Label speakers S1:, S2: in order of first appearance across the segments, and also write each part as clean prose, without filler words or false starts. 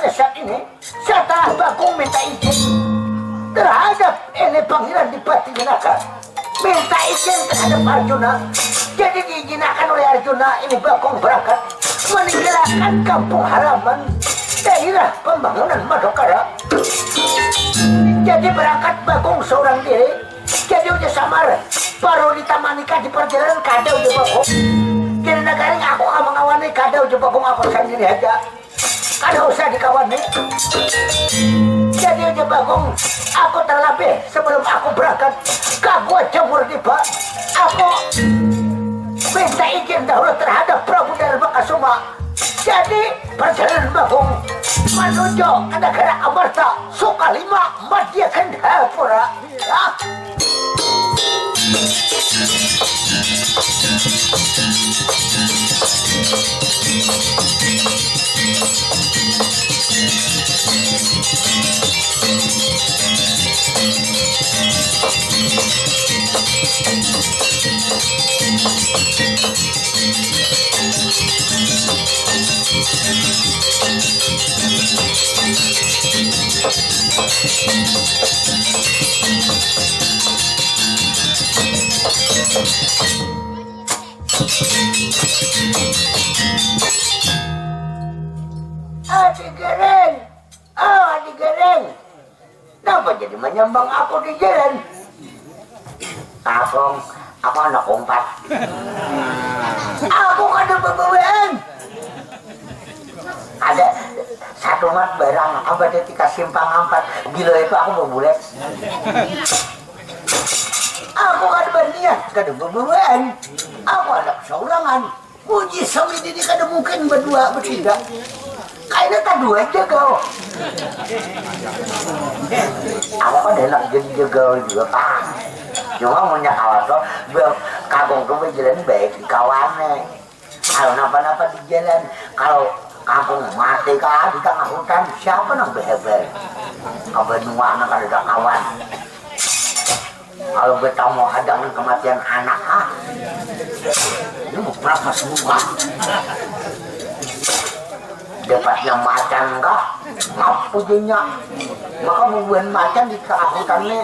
S1: pada saat ini setelah Bagong minta izin terhadap ini panggilan di Pati Jenaka, minta izin terhadap Arjuna, jadi diizinkan oleh Arjuna ini Bagong berangkat meninggalkan kampung halaman daerah pembangunan Madukara. Jadi berangkat Bagong seorang diri, jadi udah samar baru ditamanikan di perjalanan kada udah Bagong. Jadi nagaring aku akan mengawani kada udah Bagong aku sendiri aja, kada usah dikawani. Jadi udah Bagong aku terlebih sebelum aku berangkat kagua jemur tiba, aku minta izin dahulu terhadap Prabu Darbakasuma. Jadi perjalanan Bagong menuju ke negara Amarta Sukalima Madya Gandhapura. Adik Gereng, Adik Gereng, kenapa jadi menyambang aku di jalan? Kakong, aku anak umpat. Aku kada bebewean. Ada satu mat barang apa ketika simpang 4 gila itu aku berbulet. Aku kada berniat, kada bebewean. Aku anak saurangan. Puji sami ini kada mungkin berdua bertiga. Kayaknya tak dua aja kau. Aku kan enak jadi jaga juga pak. Cuma punya kawan tuh, kagong tuh berjalan baik di kawannya. Kalau napa-napa di jalan, kalau kampung mati kah di tengah hutan, siapa nang beheber? Kau berdua anak ada kawan. Kalau betah mau hadangan kematian anak ini mau berapa semua? Dapatnya macan enggak? Mampu jenya. Maka membuat macan di tengah hutannya.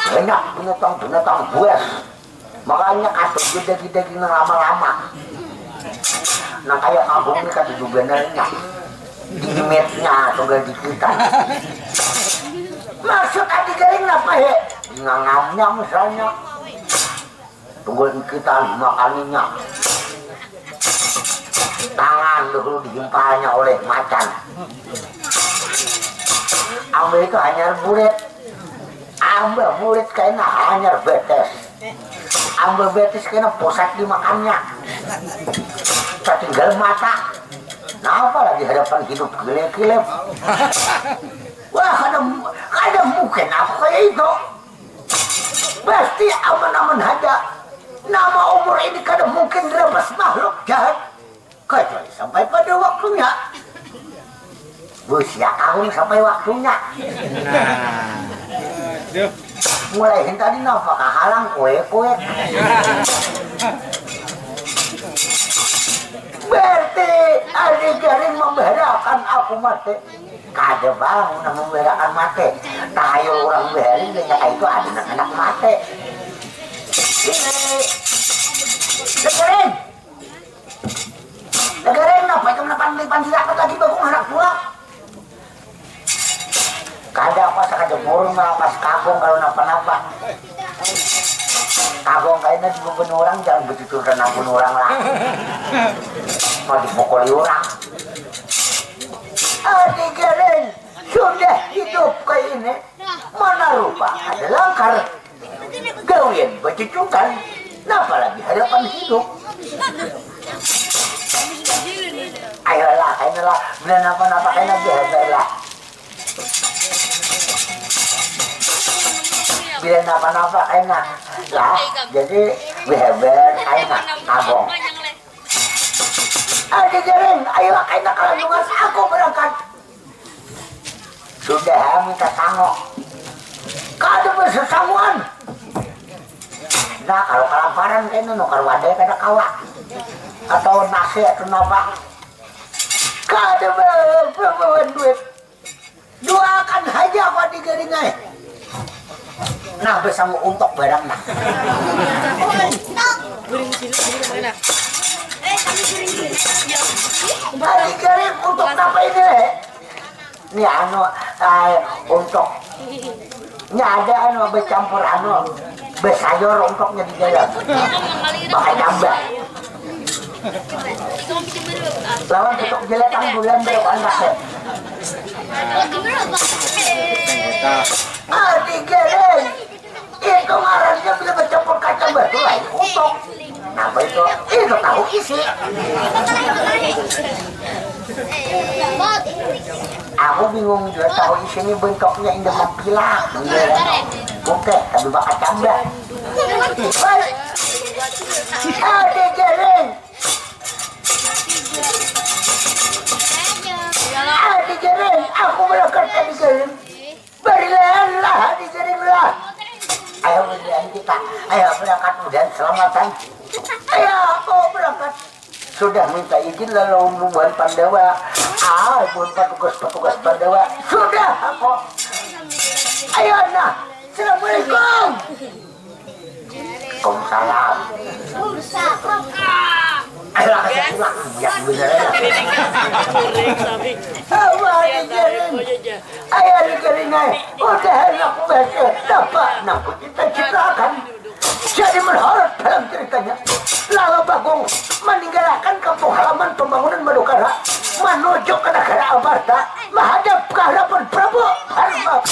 S1: Banyak binatang buas. Makanya kasus gede-gede gini lama-lama. Nah kayak kampung ini kan di benernya. Di metnya atau gak di kita. Maksud adik garing apa ya? Ngangamnya misalnya. Tunggu kita 5 kalinya. Tangan dulu dihimpalnya oleh macan. Ambil itu hanya bulet. Ambil bulet kayaknya hanya betes. Ambil betes kayaknya pusat dimakannya. Tinggal mata. Nah apa lagi hadapan hidup gile-gile. Wah ada mungkin apa kayak itu. Pasti aman-aman aja. Nama umur ini kada mungkin direbas makhluk jahat. Kecuali sampai pada waktunya. Usia tahun sampai waktunya. Mulai tadi nafkah halang kue-kue. Berarti adik garing memberakan aku mati. Kada bang memberakan mati. Tayo orang bering dengan itu ada anak-anak mati. Ini dengerin. Dengerin apa itu menepan silakan lagi Bagong anak tua. Kada apa sakada burung melapas kagong kalau napa-napa. Kagong kayaknya dibukun orang jangan begitu renang orang lah. Mau dipukuli orang. Adik Geren sudah hidup kayak ini. Mana rupa ada langkar. Gawian becucukan. Napa lagi hadapan hidup. Ayolah kayaknya lah. Bila napa-napa kayaknya biasa lah. Bila napa-napa kayaknya lah. Jadi beheber kayaknya kagong. Adik Geren, ayolah kayaknya kelandungan aku berangkat. Sudah minta tangok. Kada bersesamuan. Nah kalau kelaparan kayaknya nukar wadai kada kawa. Atau nasi atau napa. kada bawa duit doakan aja kau digaringai nah bisa mau untuk barang nah hari garing untuk apa ini ini anu untuk ini ada anu bercampur anu bersayur untuknya di jalan pakai tambah lawan tutup jeletang bulan belum anaknya digereng itu ngarannya bila bercampur kacang batu lain untuk apa itu tahu isi aku bingung juga tahu isinya bentuknya indah mempilak oke tapi bakal tambah digereng digereng aku berangkat digereng berilah digereng lah ayo berjalan kita ayo berangkat dan selamatan ayo aku berangkat sudah minta izin lalu buat Pandawa buat petugas Pandawa sudah aku ayo nah assalamualaikum Waalaikumsalam ayo lah saya pulang yang beneran ayo digeling udah enak baca dapat nampak kita ciptakan jadi menghormat dalam ceritanya lalu Bagong meninggalkan kampung halaman pembangunan Madukara menuju ke negara Amarta menghadap ke hadapan Prabu Harma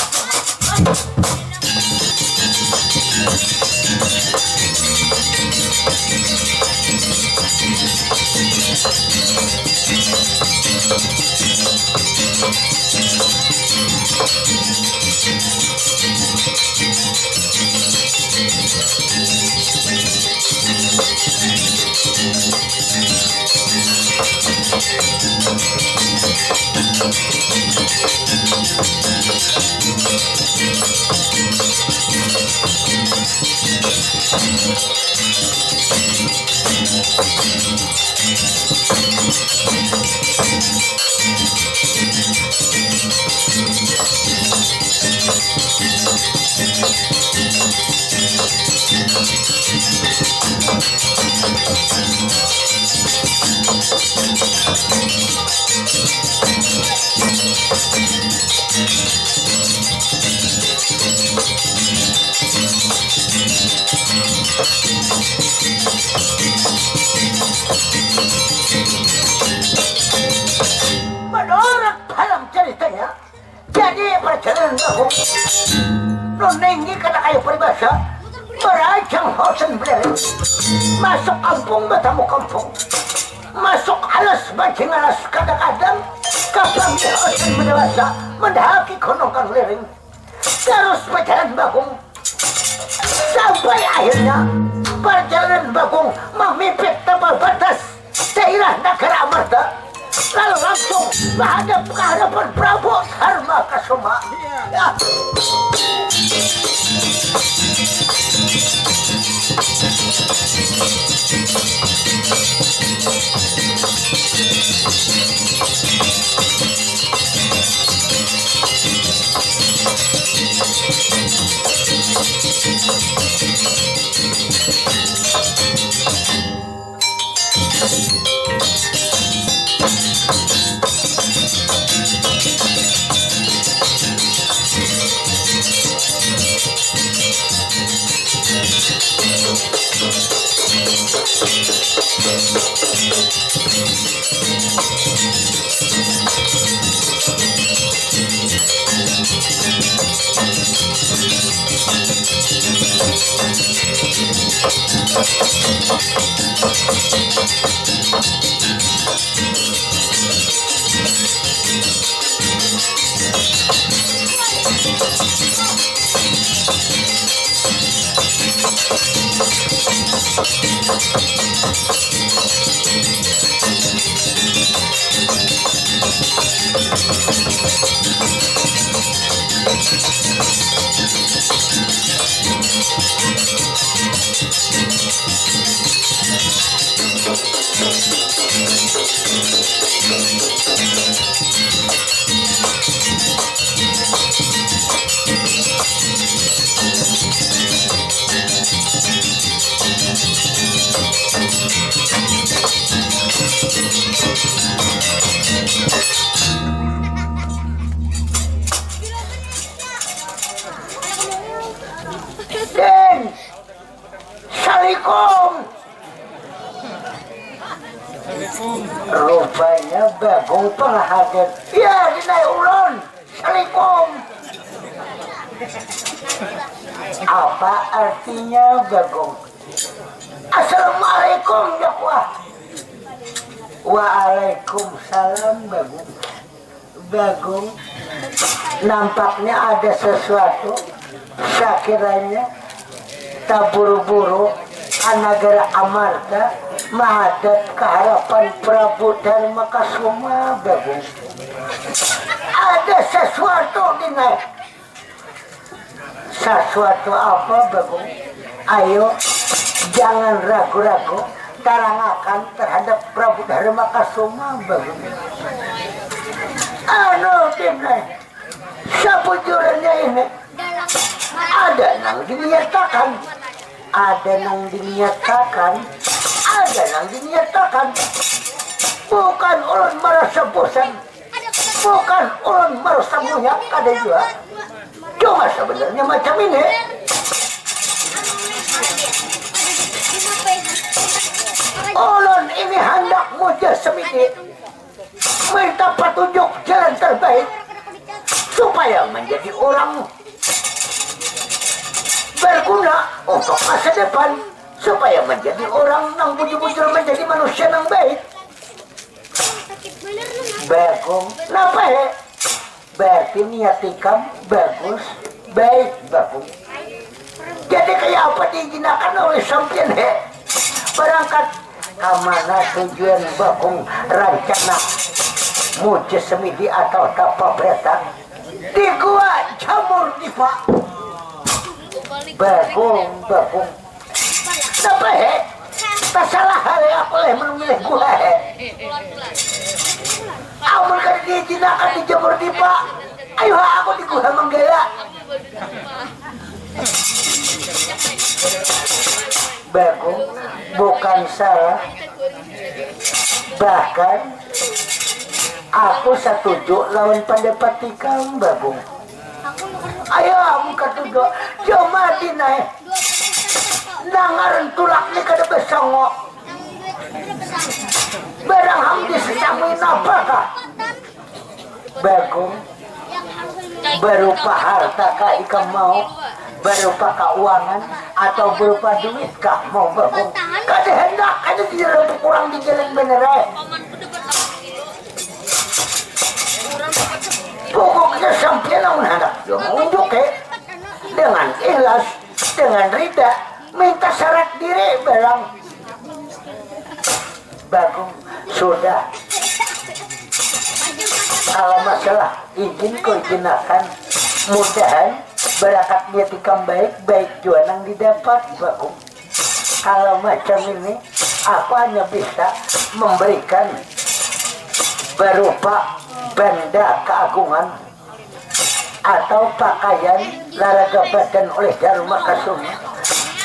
S1: menurut dalam ceritanya jadi perjalanan aku nonengi kata kayu peribahasa merajang hosen beleri masuk kampung bertemu kampung masuk alas bancing alas kadang-kadang kapal hosen berdewasa mendaki gunung lereng terus berjalan Bagong sampai akhirnya perjalanan Bagong memipit tebal batas daerah negara Amarta lalu langsung menghadap ke hadapan Prabu Harma Kasuma ya. Rupanya Bagong penghadir. Ya, dinai ulun. Assalamualaikum. Apa artinya Bagong? Assalamualaikum ya kuah. Waalaikumsalam Bagong. Bagong, nampaknya ada sesuatu. Sakiranya tak buru-buru Anagara Amarta menghadap ke harapan Prabu Dharma Kasuma. Bagong, ada sesuatu dinai. Sesuatu apa Bagong? Ayo, jangan ragu-ragu tarangakan terhadap Prabu Dharma Kasuma. Bagong, dinai, sabujurnya ini ada nang dinyatakan, ada nang dinyatakan, ada nang dinyatakan. Bukan ulun merasa bosan, bukan ulun merasa muyak, ada juga. Cuma sebenarnya macam ini. Ulun ini hendak muja semidi, minta petunjuk jalan terbaik supaya menjadi orang berguna untuk masa depan, supaya menjadi orang yang bujur-bujur menjadi manusia yang baik. Bagong, kenapa ya? Berarti niat ikam bagus, baik Bagong. Jadi kayak apa dijinakan oleh sampian he? Berangkat kemana tujuan Bagong rencana muja semidi atau tapa bereta di gua Jamur Dipa. Bagong, kenapa he? Tak salah hal apa yang memilih gua he? Amun kan dijinakan di Jamur Dipa, ayo aku di gua Manggala. Bagong, bukan salah. Bahkan aku setuju lawan pendapat ikam Bagong. Ayo aku ketujuh, cuma dinai nangaran tulak ni kada besongo. Barang hamdi sesamuin apakah? Bagong, berupa harta kah ikam mau? Berupa keuangan atau berupa duit kah mau Bagong? Kada hendak, kada tidak kurang di jalan bener. Pokoknya sampai namun hendak mengunjuk dengan ikhlas, dengan rida, minta syarat diri barang. Bagong, sudah. Kalau masalah izin kau izinakan, mudahan berakat niat ikam baik juga yang didapat Bagong. Kalau macam ini, aku hanya bisa memberikan berupa benda keagungan atau pakaian laraga badan oleh Dharma Kasuma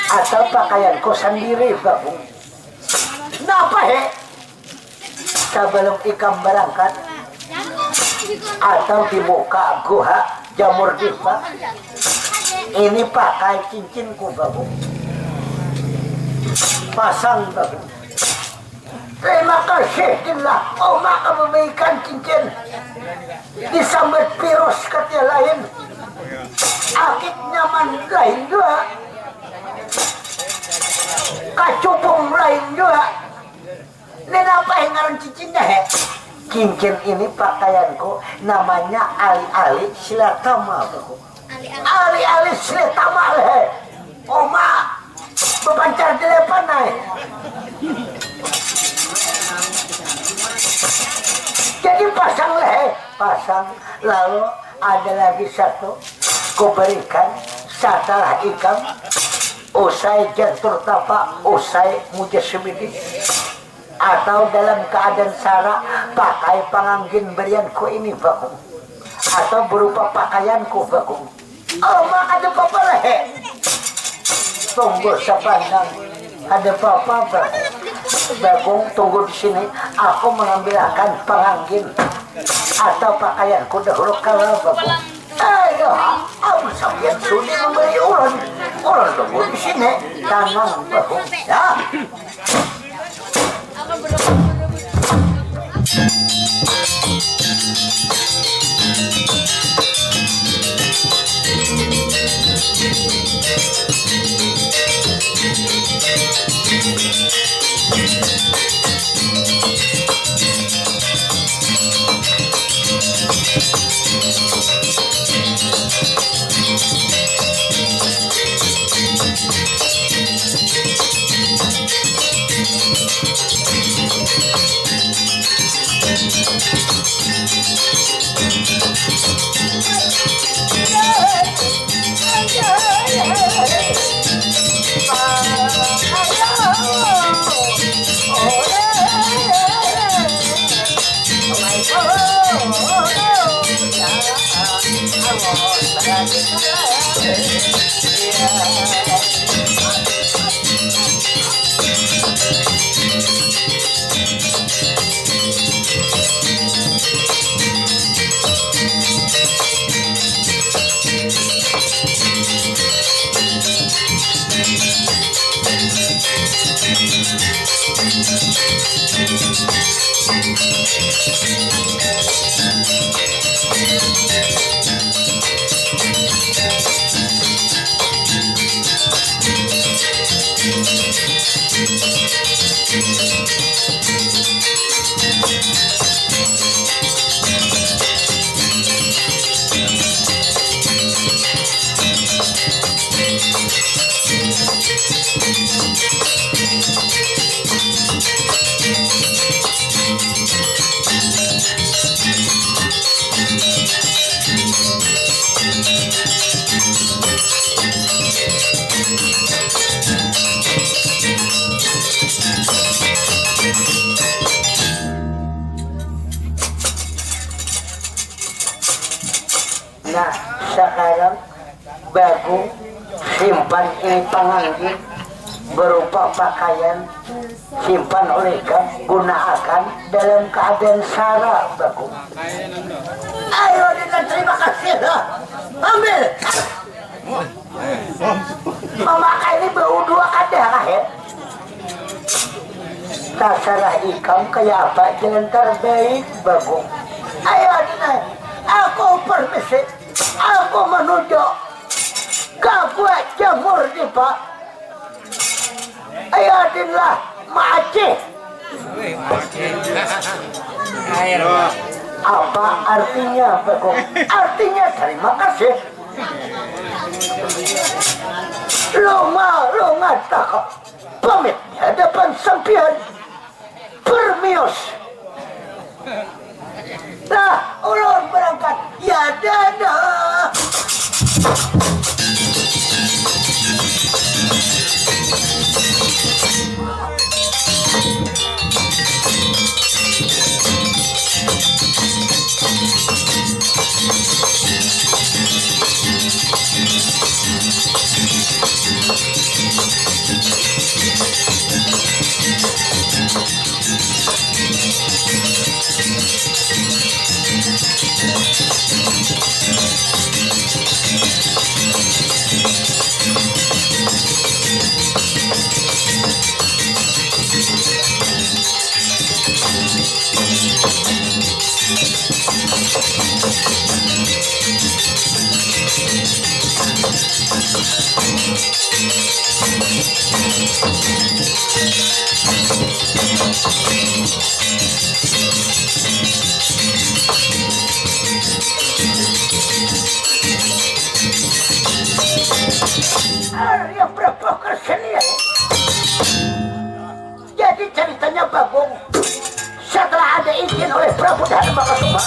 S1: atau pakaianku sendiri Bagong. Kenapa he? Sebelum ikam berangkat atau di muka gua Jamur Dipa, ini pakai cincinku Bagong. Pasang Bagong. Terima kasih Dinlah, Oma kamu memberikan cincin disambut virus katanya lain, akit nyaman lain juga, kacupung lain juga. Ini apa yang ngaran cincinnya he? Cincin ini pakaianku namanya Ali-ali silatama. Ali-ali silatama he. Oma bepancar di depan naik. Jadi pasang lehe, pasang. Lalu ada lagi satu, ku berikan setelah ikam usai jantur tapa, usai mujasemidi, atau dalam keadaan sara pakai panganggin berianku ini Bagong, atau berupa pakaianku Bagong. Oh mak ada apa lehe? Tunggu sepandang, ada apa Bagong? Bagong, tunggu di sini. Aku mengambil akan penganggin atau pakaianku dahulu kalau Bagong. Ayo, aku sampai sudi memberi ulun. Ulun tunggu di sini. Tanang Bagong. Ya. Nah, sekarang Bagong simpan ini pengantin berupa pakaian, simpan oleh gunakan dalam keadaan sara. Bagong, ayo dengan terima kasih lah, ambil. Memakai ini bau dua kadah ya. Tak salah ikam kayak apa jangan terbaik. Bagong, ayo Dina, aku permisi, aku menuju Gabua Jamur nih Pak. Ayo Dinlah Maaceh. Apa artinya Bagong? Artinya terima kasih. Lo ngata pamit di hadapan sampian permios. Nah, ulun berangkat. Ya dadah. Arya berapa kesenian? Jadi ceritanya Bagong, setelah ada izin oleh Prabu Dharmakasuma,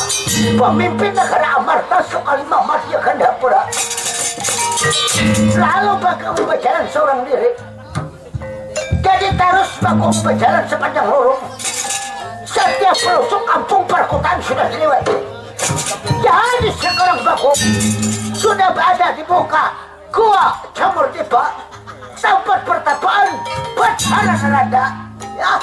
S1: pemimpin negara Amarta Sukalima Madya Gandapura, lalu Bagong berjalan seorang diri. Jadi terus Bagong berjalan sepanjang lorong. Setiap pelosok kampung perkotaan sudah dilewati. Jadi sekarang Bagong sudah berada di muka Gua Jamur Tiba, tempat pertapaan Bathara Narada. Ya.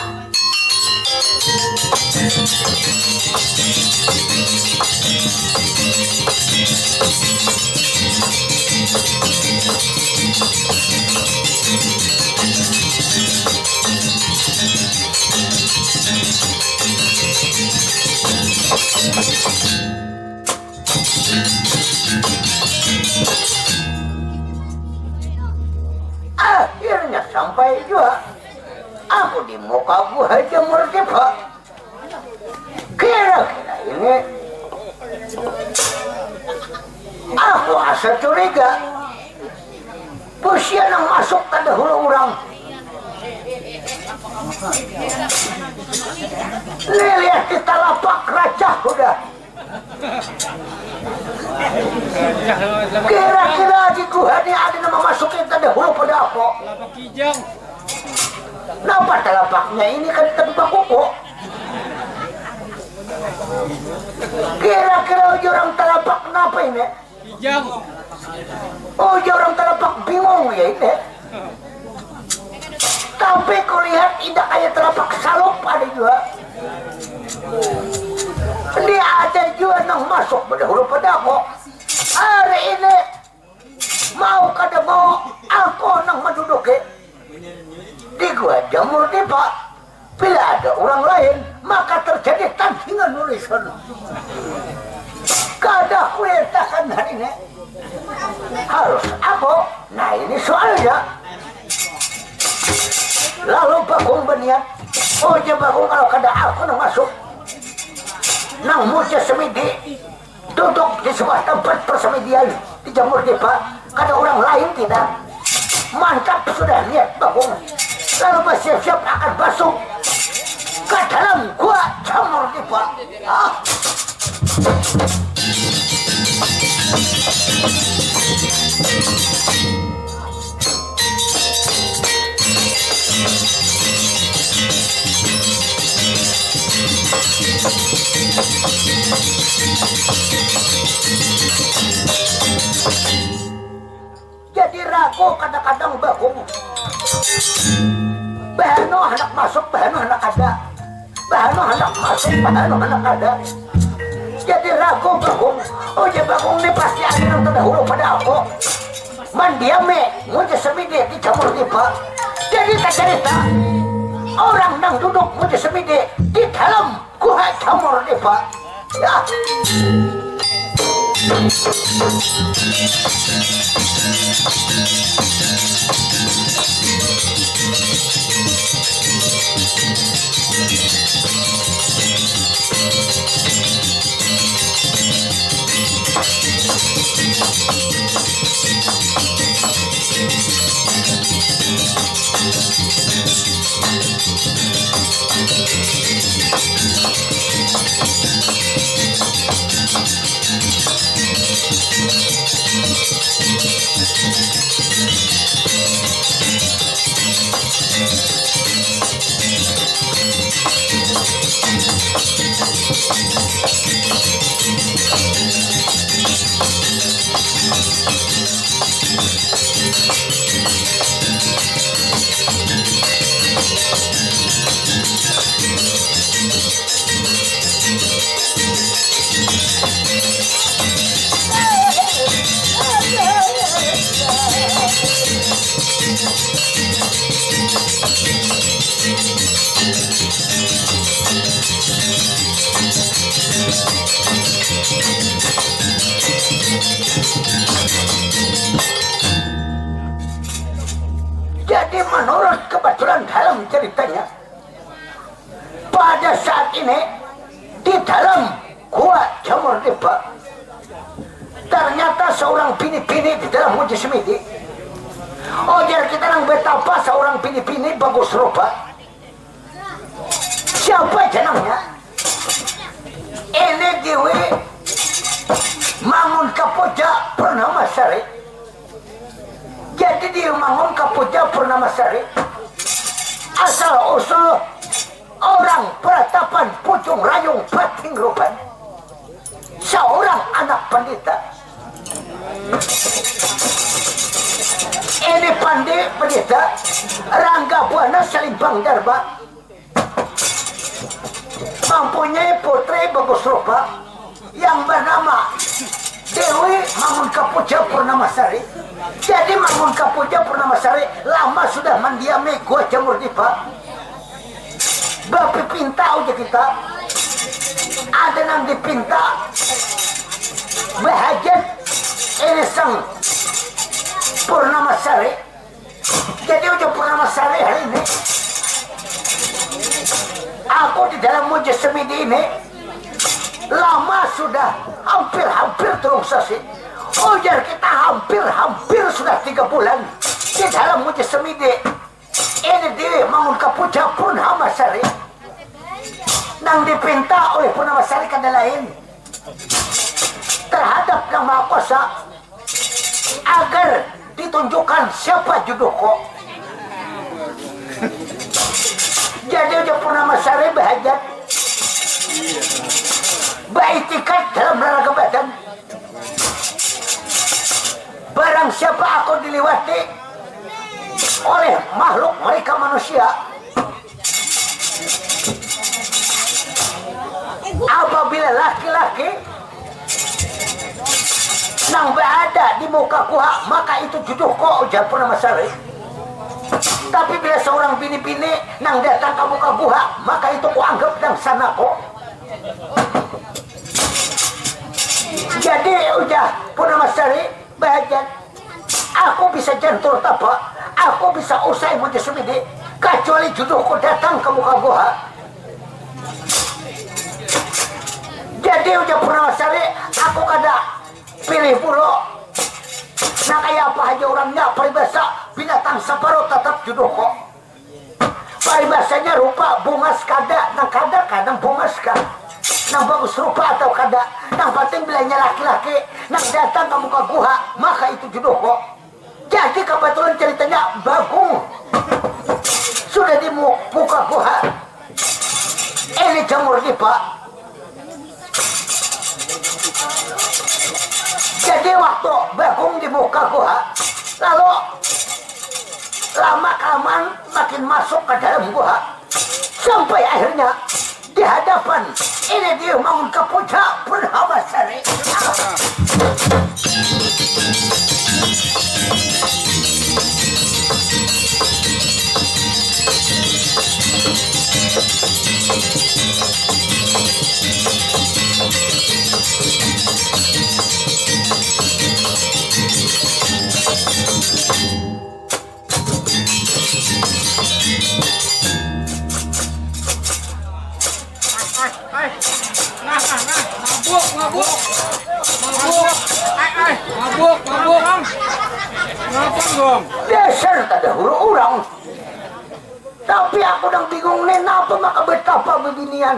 S1: Akhirnya sampai juga aku di muka Gua Jamur Tiba. Kira-kira ini aku asa curiga pusian yang masuk ke dahulu orang. Lihat di talapak raja udah. Kira-kira di gua ini ada nama masukin ke dahulu pada apa?
S2: Lapak kijang.
S1: Kenapa telapaknya ini kan tempat kuku? Kira-kira orang telapak kenapa ini?
S2: Kijang.
S1: Oh, ya orang terlepak bingung ya ini. Tapi kulihat tidak kayak terlepak salop ada juga. Dia ada juga yang masuk berdahulu pada aku. Hari ini mau kada mau aku nang menduduki di gua jamur di Pak. Bila ada orang lain maka terjadi tandingan nulisan. Kada kulihatkan hari ini harus aku. Nah ini soalnya. Lalu Bagong berniat, oh ya Bagong kalau kada aku nang masuk nang muja semidi duduk di sebuah tempat persemedian di jamur di Pak. Kada orang lain tidak. Mantap sudah lihat Bagong. Lalu bersiap-siap akan masuk ke dalam gua jamur di Pak. Jadi ragu kadang-kadang Bagong. Bahano anak masuk, bahano anak ada. Bahano anak masuk, bahano anak ada. Jadi ragu Bagong. Oh ya Bagong ini pasti ada yang terdahulu pada aku. Mandiame, muja semidi di jamur di Pak. Jadi tak cerita orang nang duduk muja semidi di dalam gua jamur di Pak. Ya. Jadi menurut kebetulan dalam ceritanya pada saat ini di dalam gua jamur di Pak ternyata seorang bini-bini di dalam muja semidi. Oh jadi kita nang betapa seorang bini-bini bagus rupa. Siapa jenangnya? Ini Dewi Mangun Kapuja Purnamasari. Jadi dia Mangun Kapuja Purnamasari asal usul orang peratapan Pucung Rayung Bating Rupan, seorang anak pendeta. Ini pandai pendeta Rangga Buana Salimbang Darba, mempunyai putri bagus rupa yang bernama Dewi Mangun Kapuja Purnamasari. Jadi Mangun Kapuja Purnamasari lama sudah mendiami gua jamur di Pak. Bapi pinta aja kita. Ada yang dipinta bahajat ini sang Purnamasari. Jadi udah Purnamasari hari ini aku di dalam muja semidi ini lama sudah hampir terus sih. Ujar kita hampir sudah 3 bulan di dalam muja semidi ini dia Mangun Kapuja Purnamasari nang dipinta oleh Purnamasari kada lain terhadap Yang Maha Kuasa agar ditunjukkan siapa jodohku. Jadi udah Purnamasari bahajat baik tiket dalam rangka badan barang siapa aku diliwati oleh makhluk mereka manusia, apabila laki-laki nang berada di muka kuha, maka itu jodoh kok ujar Purnama Sari. Tapi bila seorang bini-bini nang datang ke muka guha, maka itu ku anggap nang sana kok. Jadi ujar Purnama Sari, bahagian aku bisa jantur tapak, aku bisa usai muncul semidi, kecuali jodohku datang ke muka guha. Jadi ujar Purnama Sari, aku kada pilih pula. Nah kayak apa aja orangnya, peribahasa binatang separuh tetap jodoh kok. Peribahasanya rupa bungas kada, nang kada kadang bungas kan, nang bagus rupa atau kada, nang penting bilanya laki-laki nang datang ke muka guha, maka itu jodoh kok. Jadi kebetulan ceritanya Bagong sudah di muka guha, ini jamur nih Pak. Jadi waktu Bagong di muka gua, lalu lama-kelamaan makin masuk ke dalam gua, sampai akhirnya di hadapan ini dia bangun ke puncak Purnama Sari.
S2: Mabuk.
S1: Dasar tak huru orang. Tapi aku nang bingung nih, napa maka betapa beginian?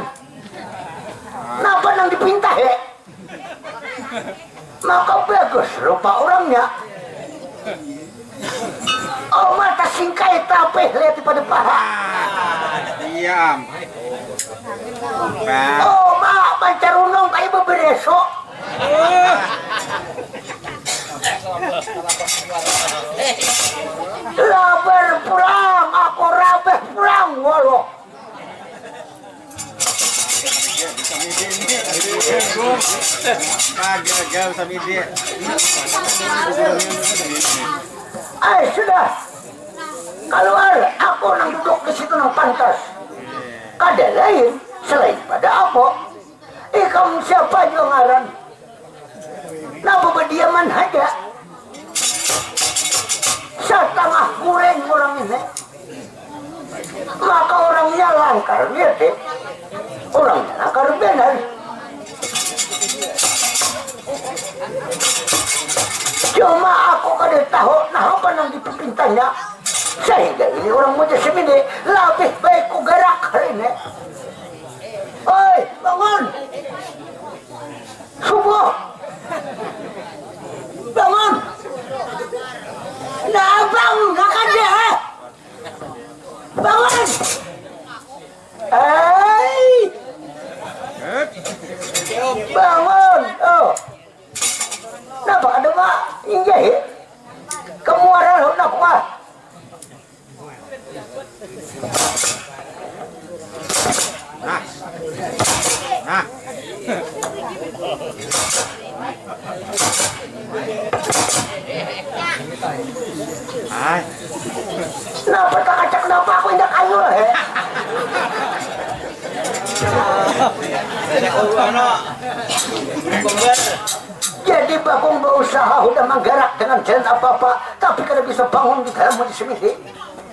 S1: Napa nang dipintah ya? Maka bagus rupa orangnya. Oh mata singkai tapi lihat pada paha.
S2: Diam.
S1: Oh mak pancarunong kayak beberesok. Labar pulang, aku rabeh pulang walau.
S2: Gagal sama dia.
S1: Sudah. Keluar, aku nang duduk di situ nang pantas. Kada lain selain pada apa? Kamu siapa juga ngaran? Napa berdiaman aja? Setengah goreng orang ini. Maka orangnya langkar dia deh. Orangnya langkar benar. Cuma aku kada tahu nah apa nang dipintanya. Sehingga ini orang mujasim ini lebih baik ku gerak hari ini. Oi, bangun! Subuh! Bangun! Nah, bangun! Kakak dia! Bangun! Bangun! Oh! Napa ada mak? Injah ya? Kamu arah nak kuat?
S2: Nah. Ay.
S1: Napa tak kacak napa aku indah kayu lah ya? Jadi Bagong berusaha udah menggerak dengan jalan apa-apa, tapi kada bisa bangun di dalam musim ini.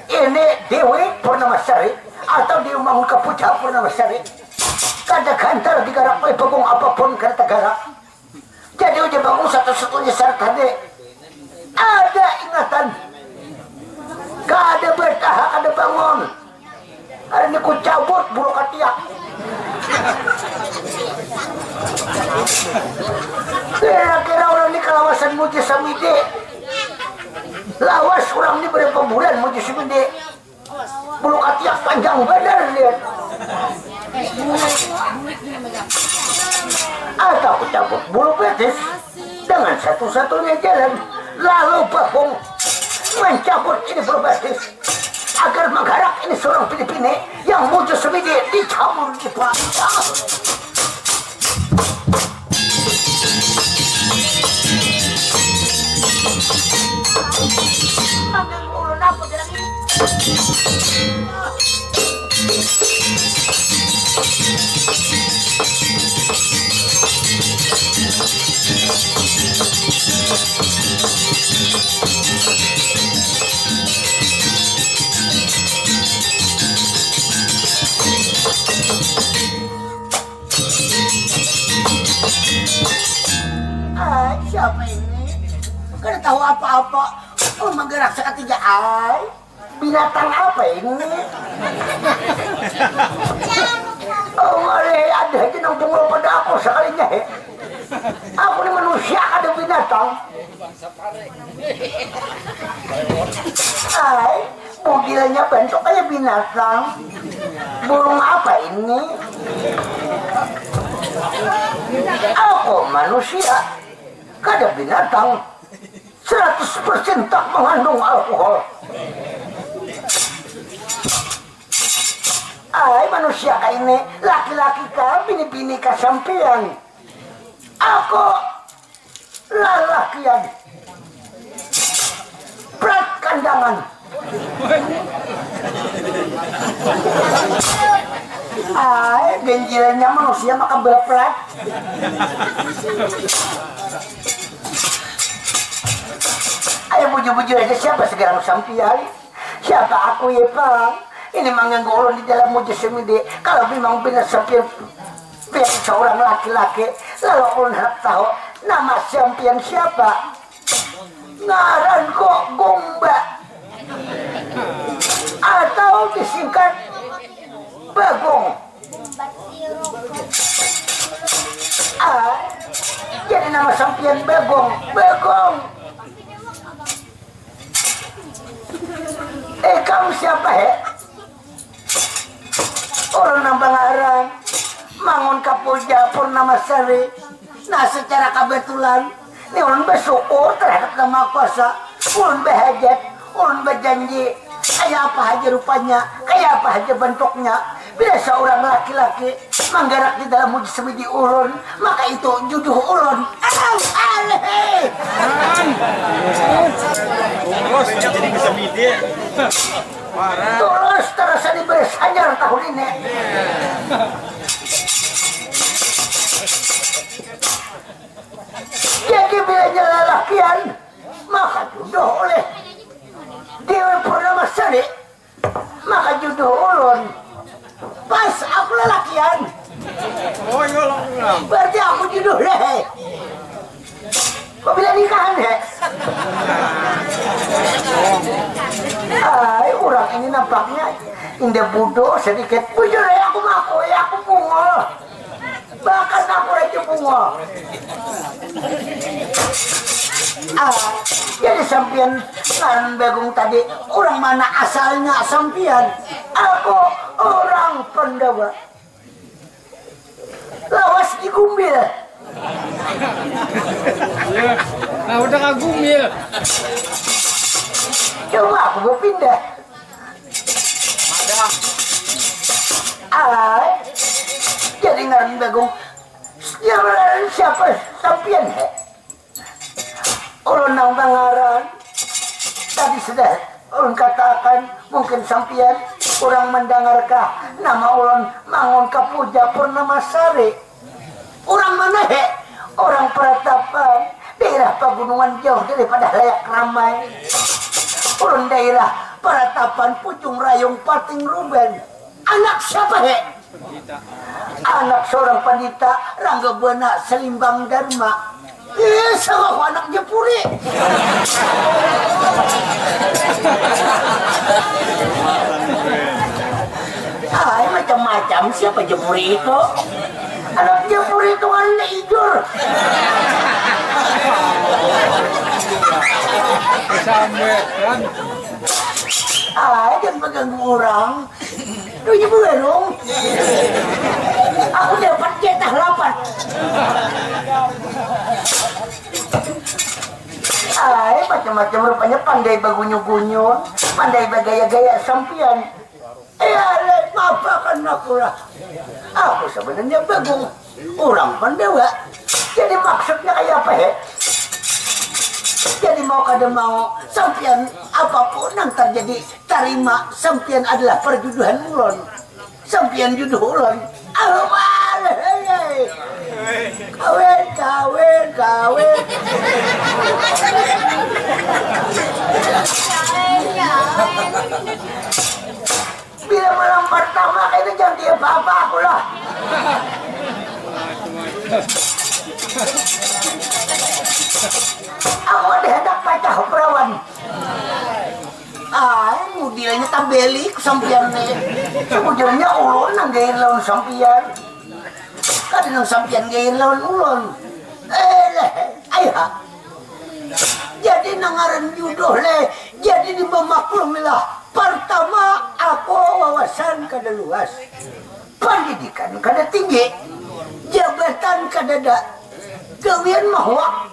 S1: Ini Dewi Purnama Sari atau dia bangun ke puncak Purnama Sari. Kada kantar digarap oleh Bagong apapun kada tergarap. Jadi udah Bagong satu-satunya syarat tadi ada ingatan. Kada bertahan, kada bangun. Hari ini ku cabut bulu katiak. Kira-kira orang di kawasan Muji Samide lawas orang ini berapa bulan Muji Samide bulu katiak panjang benar lihat. Atau aku cabut bulu betis dengan satu-satunya jalan lalu Bagong mencabut ini berbasis agar mengharap ini seorang Filipina yang muncul semidi dicabut di panjang. Manggil ulun apa jalan ini? Siapa ini? Gak tahu apa-apa. Oh, menggerak seketiga ay. Binatang apa ini? Oh, mari ada aja nampung lo pada aku sekalinya he. Aku ini manusia ada binatang. Ay, mobilnya bentuk kayak binatang. Burung apa ini? Aku manusia, kada binatang, 100% tak mengandung alkohol. Ay, manusia kayak ini, laki-laki kah, bini-bini kah sampean. Aku lalakian, berat kandangan. Ay, genjilnya manusia maka berplat. Ayo buju-buju aja siapa sekarang sampian? Siapa aku ya bang? Ini mengganggu ulun di dalam mujasim ini. Kalau memang benar sampian seorang laki-laki, lalu ulun harap tahu nama sampian siapa? Ngaran kok Gomba atau disingkat Bagong. Jadi nama sampian Bagong. Bagong. Kamu siapa he? Orang Nambangaran, Mangun Kapolja Purnamasari. Nah, secara kebetulan ini ulun bersyukur terhadap nama kuasa. Ulun berhajat, ulun berjanji. Kayak apa aja rupanya, kayak apa aja bentuknya. Bila seorang laki-laki menggerak di dalam mujizat di ulun, maka itu juduh ulun. Aleh.
S2: Terus jadi bisa midi.
S1: Terus terasa diberi sajar tahun ini. Jadi bila lelakian, maka juduh oleh Dewi Purnamasari, maka juduh ulun. Pas aku lelakian.
S2: Oh iya lah.
S1: Berarti aku juduh deh. Kok bila nikahan deh? Ay, orang ini nampaknya indah bodoh sedikit. Bujur ya aku ngaku ya aku bunga. Bahkan aku aja bunga. Jadi sampian kan Bagong tadi orang mana asalnya sampian? Aku orang Pandawa. Lawas di Gumbil.
S3: Ya, nah udah kagumil.
S1: Coba aku mau pindah. Jadi ngaran Bagong. Siapa sampian he? Ulun Nambangaran. Tadi sudah ulun katakan mungkin sampian kurang mendengarkah nama ulun Mangun Kapuja Purnamasari. Orang mana he? Orang Pratapan, daerah pegunungan jauh daripada layak ramai. Ulun daerah Pratapan Pucung Rayung Pating Ruben. Anak siapa he? Anak seorang pandita Rangga Buana Selimbang Dharma. Sama aku anak Jepuri. Macam-macam siapa Jepuri itu? Anak Jepuri itu kan hijau.
S3: Sambet kan.
S1: Jangan mengganggu orang. Duitnya belum. Aku dapat jatah 8. macam-macam rupanya pandai bagunyu-gunyun, pandai bagaya-gaya sampian. Maafkan aku lah. Aku sebenarnya bagung, orang pandewa. Jadi maksudnya kayak apa ya? Jadi mau kada mau sampian apapun yang terjadi terima sampian adalah perjuduhan ulon. Sampian juduh ulon. Kawin. Bila malam pertama itu jangan dia apa aku lah. Aku ada hendak pacah perawan. Mudiannya tabeli kesampian nih. Sebenarnya ulun nang gain lawan sampian. Kada nang sampian gain lawan ulun. Ayah. Jadi nangaran judoh le. Jadi dimaklumi pertama aku wawasan kada luas. Pendidikan kada tinggi. Jabatan kada ada. Gawian mahwa.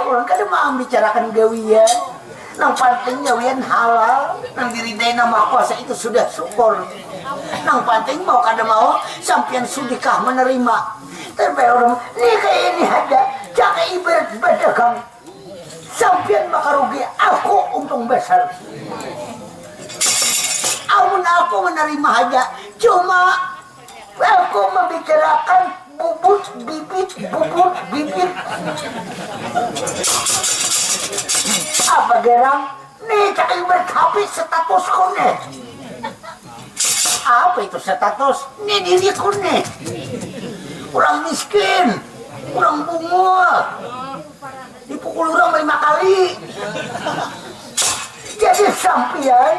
S1: Orang kada mau bicarakan gawian. Nang penting gawian halal, nang diridai nama kuasa itu sudah syukur. Nang penting mau kada mau sampian sudikah menerima. Tapi orang ni kayak ini aja, jangan ibarat berdagang. Sampian makarugi, aku untung besar. Amun aku menerima aja, cuma aku membicarakan bubut bibit. Apa gerang? Nih cakap berkapi statusku nih. Apa itu status? Nih diriku nih. Kurang miskin, kurang bunga. Dipukul orang 5 kali. Jadi sampian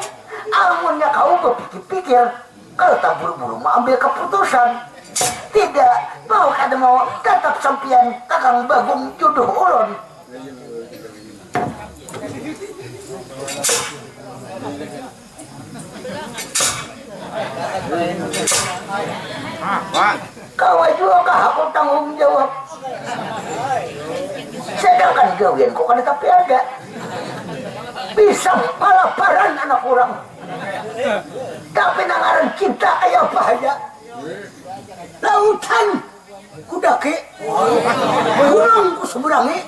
S1: amunnya kau berpikir-pikir, kalau tak buru-buru mau ambil keputusan. Tidak, mau kada mau tetap sampian kakang bagung jodoh ulun.
S2: Pak.
S1: Kau juga aku tanggung jawab. Sedangkan gawianku kan tapi ada. Bisa palaparan anak orang. Tapi nangaran cinta kayak bahaya. Lautan kudake. Gunung ku seberangi.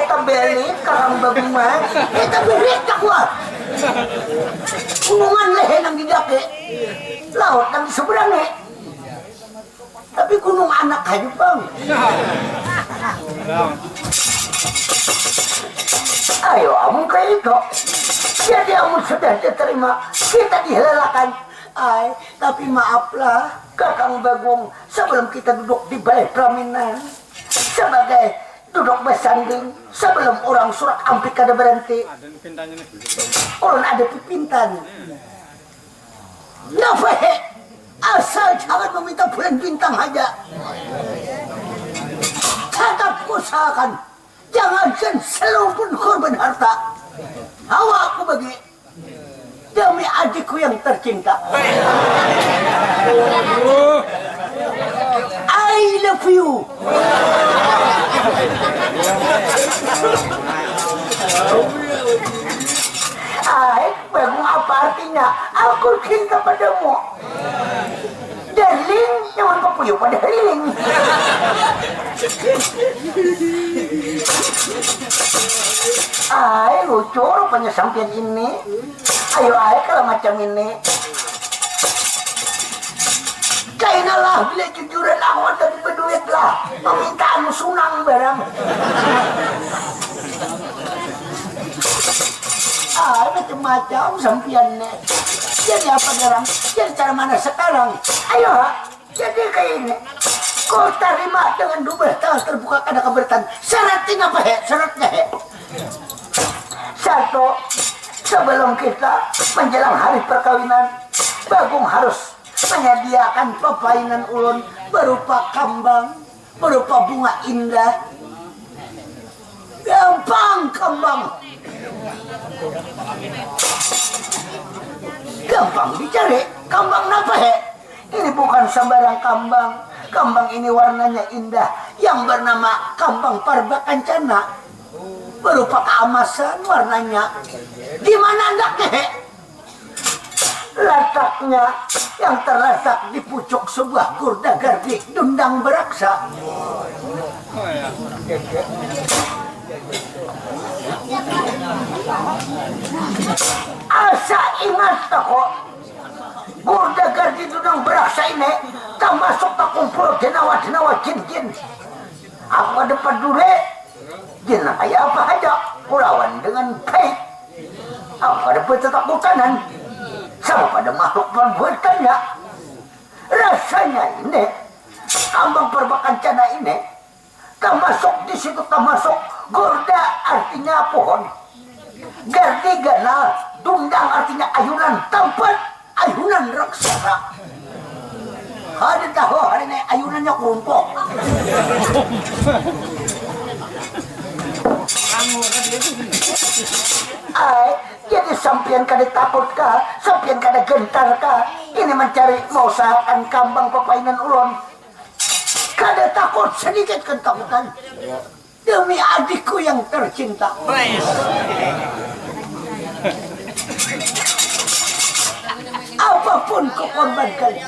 S1: Tabeli karang bagungan. Tabeli takwa. Gunungan lehen yang didake. Laut yang di seberangi. Tapi gunung anak aja bang. Ayo amun kayak itu. Jadi amun sudah diterima, kita dihelalakan. Tapi maaflah kakang bagung, sebelum kita duduk di balai pelaminan sebagai duduk bersanding, sebelum orang surat ampik kada berhenti, orang ada pipintan. Ya fahe, asal jangan meminta bulan bintang aja. Tetap usahakan, jangankan selupun korban harta. Hawa aku bagi demi adikku yang tercinta. I love you. Bagung apa artinya? Aku cinta padamu. Darling, jangan kepuyuh pada heliling. Lucu rupanya sampian ini. Ayo kalau macam ini. Kayaknya lah, bila jujuran aku ada berduit lah. Permintaanmu sunang barang. Macam-macam sampiannya. Jadi apa sekarang? Jadi cara mana sekarang? Ayo, jadi kayak ini. Kau terima dengan 12 tahun terbuka kada keberatan. Syaratnya apa he? Syaratnya he? Satu, sebelum kita menjelang hari perkawinan, Bagung harus menyediakan pepainan ulun berupa kambang, berupa bunga indah. Gampang kambang. Gampang dicari. Kambang apa he? Ini bukan sembarang kambang. Kambang ini warnanya indah, yang bernama kambang parba kancana, berupa keemasan warnanya. Di mana andaknya? Letaknya yang terletak di pucuk sebuah kurdagar di Dundang Beraksa. Asa ingat kok, kurdagar di Dundang Beraksa ini termasuk tak kumpul jenawa-jenawa jin-jin. Aku ada peduli jin kayak apa aja, kulawan dengan baik. Aku ada ketakutan sama pada makhluk perbuatannya. Rasanya ini kambang perbakan cana ini termasuk di situ, termasuk gorda artinya pohon, gardi gana, dundang artinya ayunan, tempat ayunan raksasa. Ada tahu hari ini ayunannya kerumpuk. Ay, jadi sampian kada takut kah? Sampian kada gentar kah? Ini mencari mau usahakan kambang pepainan ulon. Kada takut sedikit ketakutan. Demi adikku yang tercinta. Apapun kukorbankan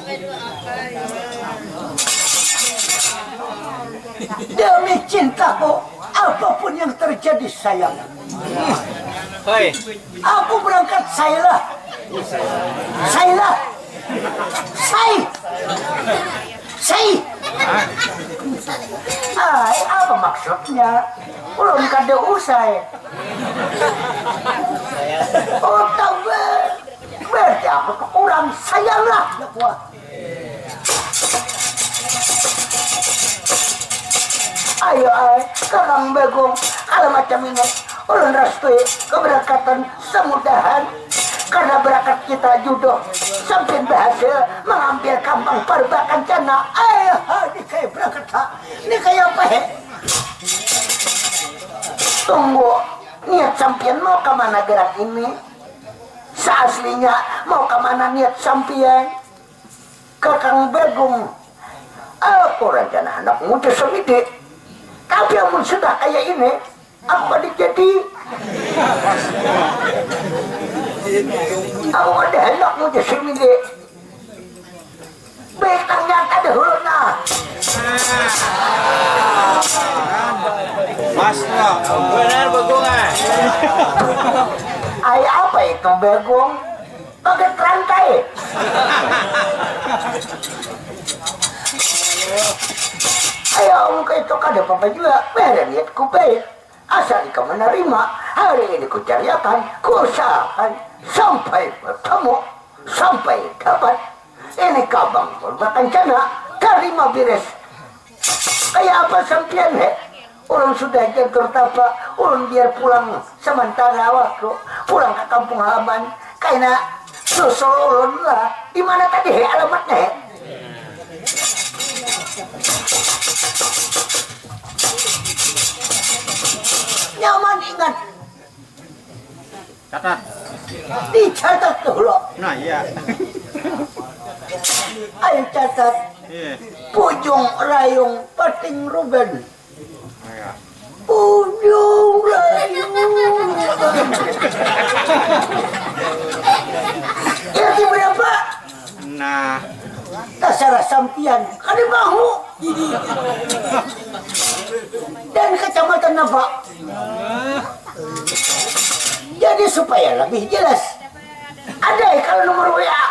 S1: demi cintaku, apapun yang terjadi sayang.
S2: Hei,
S1: Aku berangkat Saylah. Ay, apa maksudnya? Ulun kada usai. Oh, tahu berarti aku kurang sayanglah. Ayo, Kakang Bagong, kalau macam ini ulun restui keberangkatan semudahan. Karena berangkat kita jodoh sampai berhasil mengambil kambang parba kancana. Ayo, ini kayak berangkat ini kayak apa he? Tunggu, niat sampian mau ke mana gerak ini? Seaslinya mau ke mana niat sampian? Kakang Bagong, aku rencana anak muda semidi. Tapi amun sudah kayak ini, apa dijadi? Aku ada hendak muda semidi. Betangnya kada huluna.
S2: Mas lah, benar Bagong.
S1: Ay, apa itu Bagong? Pakai rantai. Ayo, muka itu kada apa juga. Mereka niatku baik. Asal kau menerima, hari ini ku cariakan, ku usahakan sampai bertemu, sampai dapat. Ini kambang berbakan cana, terima beres. Kayak apa sampian he? Orang sudah jatuh tapa, orang biar pulang sementara waktu, pulang ke kampung halaman. Karena susul ulun lah. Di mana tadi he alamatnya he? Nyaman ingat.
S2: Catat.
S1: Dicatat dulu.
S2: Nah iya.
S1: Ayo catat.
S2: Iya.
S1: Pujung Rayung Pating Ruben.
S2: Iya.
S1: Pujung Rayung. Kira berapa?
S2: Nah.
S1: Tasara sampian. Kali bahu. Dan kecamatan apa? Jadi supaya lebih jelas, ada kalau nomor WA.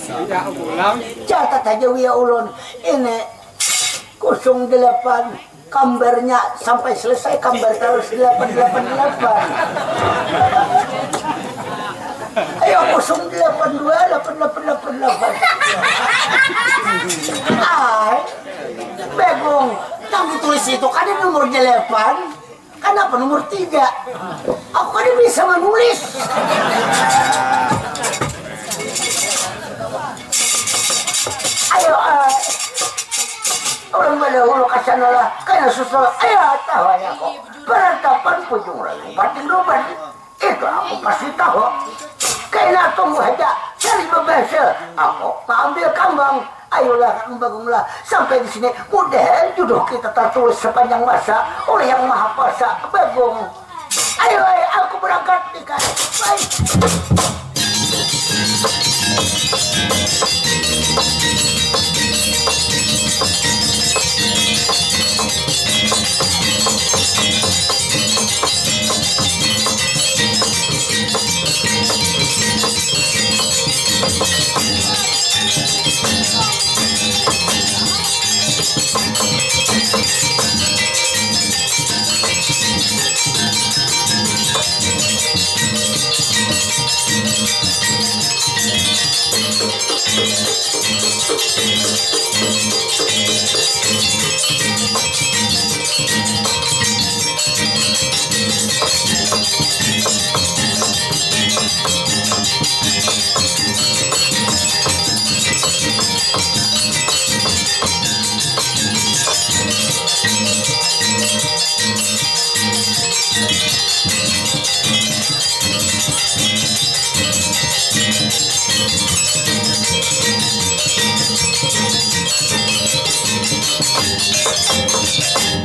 S3: Tidak pulang.
S1: Catat aja WA ulun. Ini 08 kambernya sampai selesai kamber terus 888. Ayo 082 8888. Ay, Bagong, yang ditulis itu kan ada nomor 8. Kenapa nomor 3? Aku kan bisa menulis. Ayo, orang berdahulu ke sana lah, kaya susul. Ayo, tahu aja kok. Penetapan Pujung Rayung Pating Ruben itu aku pasti tahu. Kaya tunggu aja cari beberapa. Aku ambil kambang. Ayolah Kang Bagonglah, sampai di sini mudah jodoh kita tertulis sepanjang masa oleh Yang Maha Kuasa. Bagong, ayo aku berangkat nikah. Baik.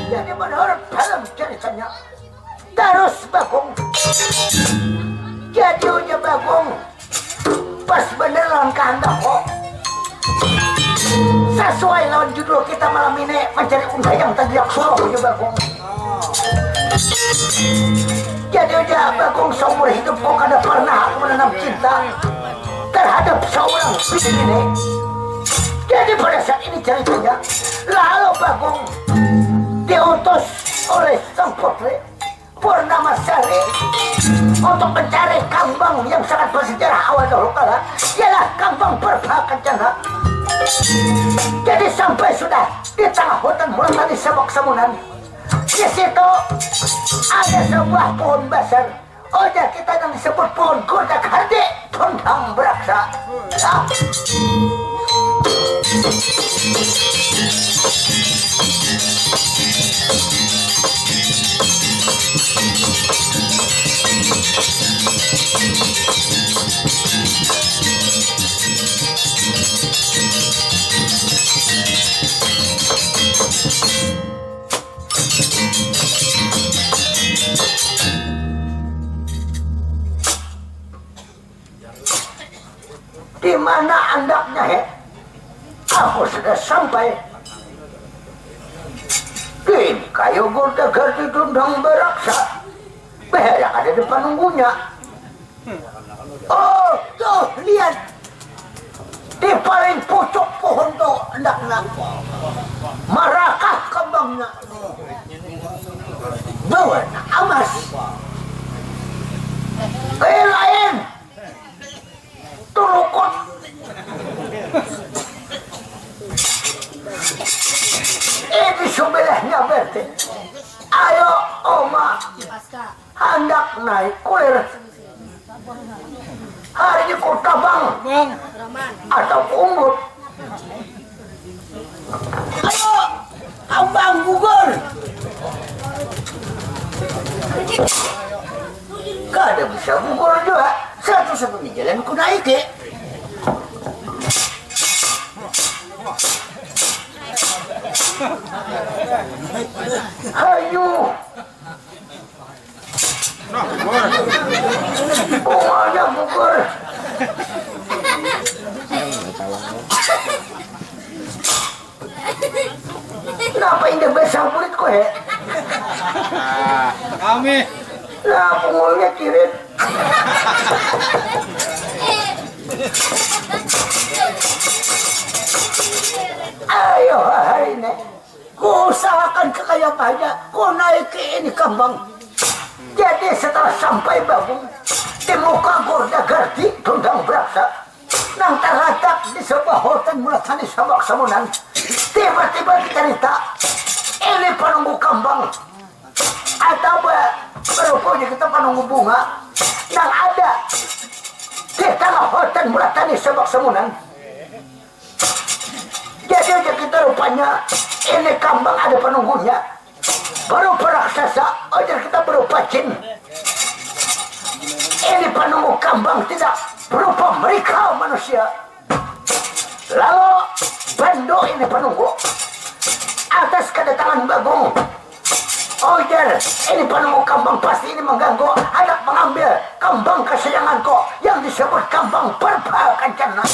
S1: Jadi menurut dalam ceritanya terus Bagong jadinya Bagong pas bener lawan kehendak kok sesuai lawan judul kita malam ini mencari unta yang terjak suruh ya Bagong. Jadi aja Bagong seumur hidup kok kada pernah menanam cinta terhadap seorang bini ini. Jadi pada saat ini ceritanya lalu Bagong diutus oleh sang putri Purnama Sari untuk mencari kambang yang sangat bersejarah awal dahulu kala, ialah kambang Purbakajana. Jadi sampai sudah di tengah hutan mulai Sabak Samunan, di situ ada sebuah pohon besar. Oja kita yang disebut pohon Kurdak Hardi Tundang Beraksa. Ya. Di mana andaknya aku sudah sampai. Ini kayu Gordagar di Tundang Beraksa. Berak ada depan nunggunya. Oh, tuh lihat di paling pucuk pohon tuh andaknya marakah kembangnya berwarna emas. Lain turukut ini sebelahnya berarti. Ayo Oma hendak naik kulir hari ini kutabang atau umur. Ayo ambang gugur kada bisa gugur juga satu-satunya jalan ku naik ayo bunganya gugur. Kenapa indah besar kulit kok
S2: Kami.
S1: Nah pungulnya kirit. Ayo hari ini ku usahakan kekayaannya, ku naiki ini kambang. Jadi setelah sampai Bagong di muka Gordagar di Tundang Beraksa nang terletak di sebuah hutan mulai Sabak Samunan, tiba-tiba cerita ini penunggu kambang atau berupanya kita penunggu bunga yang ada di tengah hutan mulai Sabak Samunan. Jadi aja kita rupanya ini kambang ada penunggunya berupa raksasa, ajar kita berupa jin. Ini penunggu kambang tidak berupa mereka manusia. Lalu Halo ini penunggu. Atas kedatangan Bagong. Oh Jar, ini penunggu kambang pasti ini mengganggu. Hendak mengambil kambang kesayanganku yang disebut kambang Purba Kencana.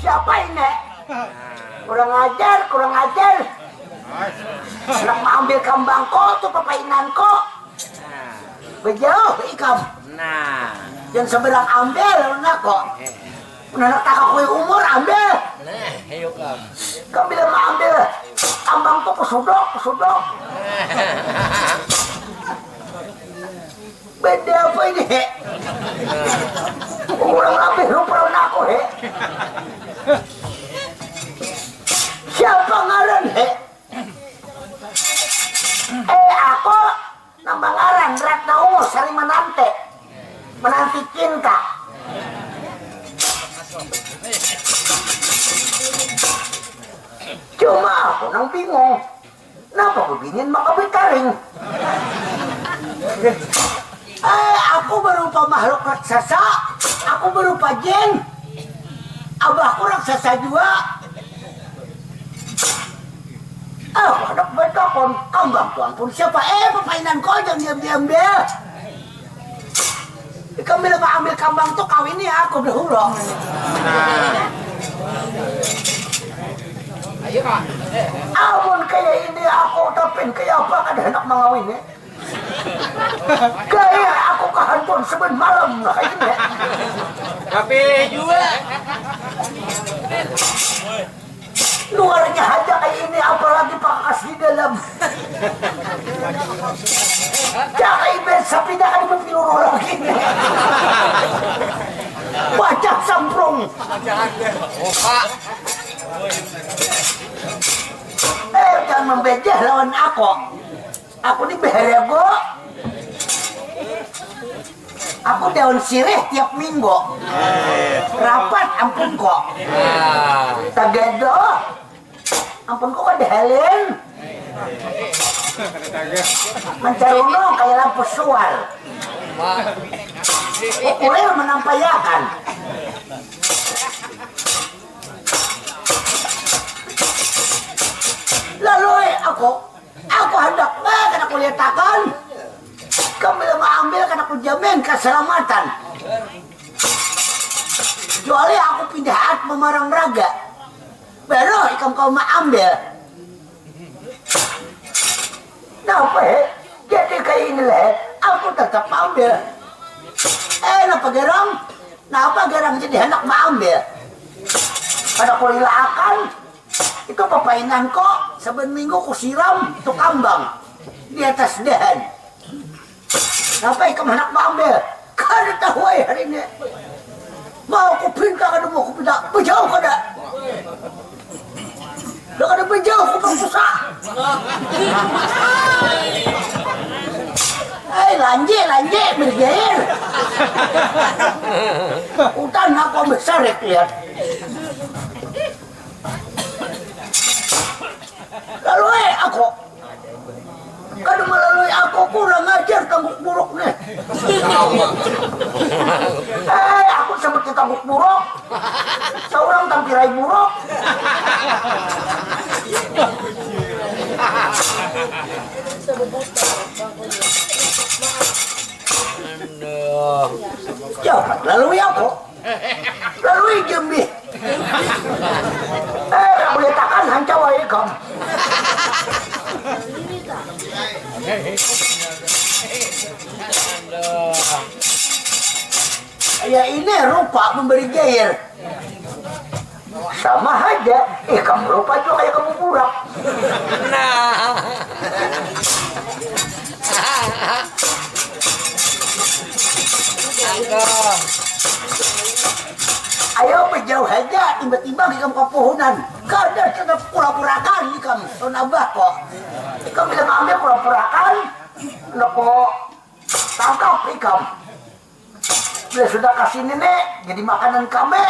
S1: Siapa ini? Kurang ajar. Nak mengambil kambangku, tuh pepainanku. Bejauh ikam.
S2: Nah.
S1: Jangan seberang ambil, nak kok. Nak tak kue umur ambil.
S2: Nah, ayo kam.
S1: Kau bila mau ambil kambang tuh kesudok. Beda apa ini? Kurang lebih rupawan aku Siapa ngaran aku nama ngaran Ratna Ungu sering menanti cinta. Cuma aku nang bingung, kenapa beginian maka bitaring? Aku berupa makhluk raksasa, aku berupa jin. Abahku raksasa juga. Anak bertakon, kambang tuan pun siapa? Permainan kau jangan diam-diam deh. Kamu bila ambil kambang tuh kawin ini aku dahulu.
S2: Ayo kak.
S1: Amun kayak ini aku tapin kayak apa kan hendak mengawin ya. Kayak aku kehantuan seben malam lah ini.
S2: Tapi juga.
S1: Luarnya aja kayak ini apalagi pakas di dalam. Jangan ibet sapi dah kan berpilur lagi. Wajah samprung.
S2: Oka.
S1: Jangan membejah lawan aku. Aku ini beherego. Aku daun sirih tiap minggu. Rapat ampun kok. Tagedo. Ampun kok ada Helen. Mencaruno kayak lampu suar. Ukulir menampayakan. Lalu aku hendak kan aku lihatkan. Kamu mengambil kan aku jamin keselamatan. Kecuali aku pindah memarang raga. Baru ikam kau mengambil. Kenapa jadi kayak ini lah. Aku tetap ambil. Kenapa gerang? Kenapa gerang jadi hendak mengambil? Pada kulila akan. Itu pepainan kok seben minggu ku siram itu kambang di atas dahan. Kenapa ikam hendak mengambil? Kada tahu hari ini. Mau ku pinta kada mau ku pinta. Bejauh kada. Dah kada bejauh ku bersusah. Lanjut bergair. Hutan aku besar lihat. Lalu aku Kada melalui aku kurang ajar tangguk buruk nih. Aku seperti tangguk buruk. Seorang tampirai buruk. Cepat lalui aku. Lalui Jambi. boleh takan hanca wae kam. Ya ini rupa memberi gair. Sama aja, kamu rupa juga kayak kamu burak.
S2: Nah.
S1: Ayo menjauh aja, tiba-tiba di kamu kepohonan. Kada sudah pura-purakan di kamu, nabah kok. Kamu bisa ambil pura-purakan, nopo tangkap di kamu. Bila sudah kasih nenek, jadi makanan kami.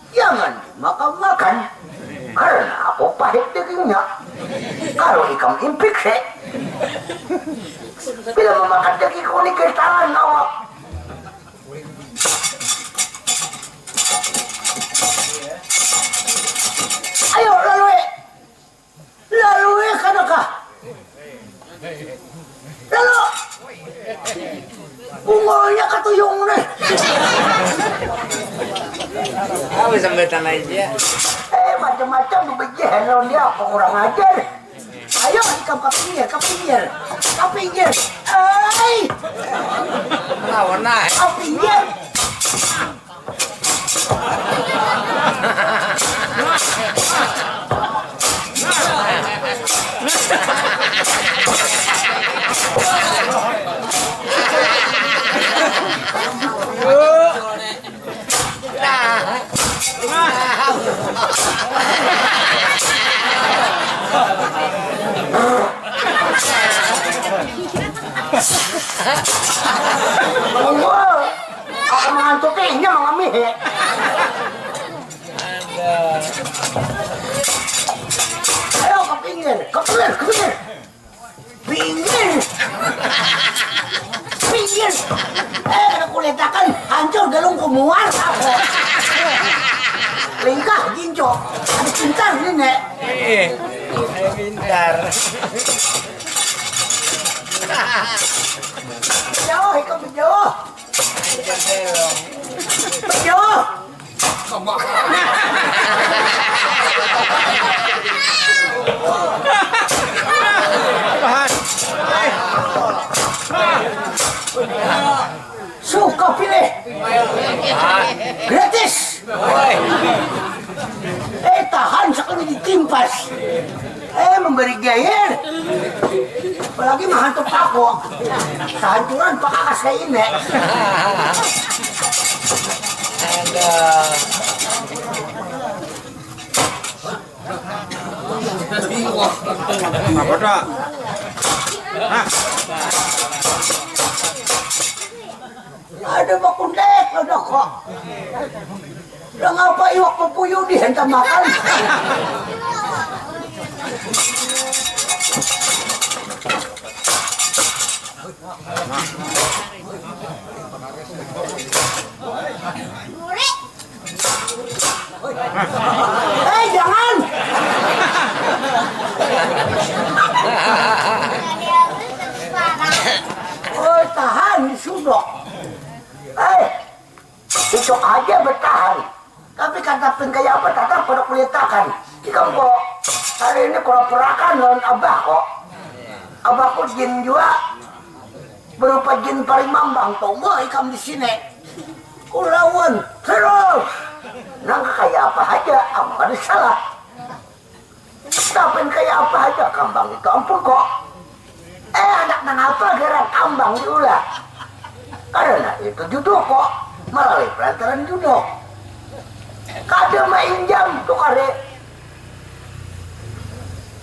S1: Jangan makan-makan, karena aku pahit dagingnya. Kalau ikan impik sih, bila memakan daging kuning ke tangan awak. Ayo lalui kanakah? Lalu, bungolnya katuyung nih.
S2: Aku sampai tanah aja.
S1: Macam-macam bebejahan dia apa kurang ajar. Ayo ikam ke pinggir.
S2: Warna.
S1: Ke pinggir. Aku mengantuknya mengamih. Ayo ke pinggir. Kena kuletakan hancur galung kumuar aku. Lingkah ginco. Ada pintar ini nek.
S2: Pintar.
S1: Jauh, ikut jauh. Jauh. Suka pilih. Gratis. Tahan sekali ditimpas. Memberi gair. Apalagi menghantu aku. Kehancuran pakakas kayak ini.
S3: Apa dah?
S1: Ada bakundek, ada kok. Udah ngapa iwak pepuyuh dihentam makan? Jangan! Oh, tahan, sudah. Itu aja bertahan. Tapi kata kayak apa tatap pada kulitakan. Jika kok hari ini kalau perakan lawan abah kok. Abahku jin juga berupa jin parimambang tombol ikam di sini. Kulawan terus. Nangka kayak apa aja, aku kan salah. Tapi kayak apa aja kambang itu ampun kok. Anak nang apa gerak kambang diulah. Karena itu judul kok melalui pelantaran judul. Kada main jam tuh kare.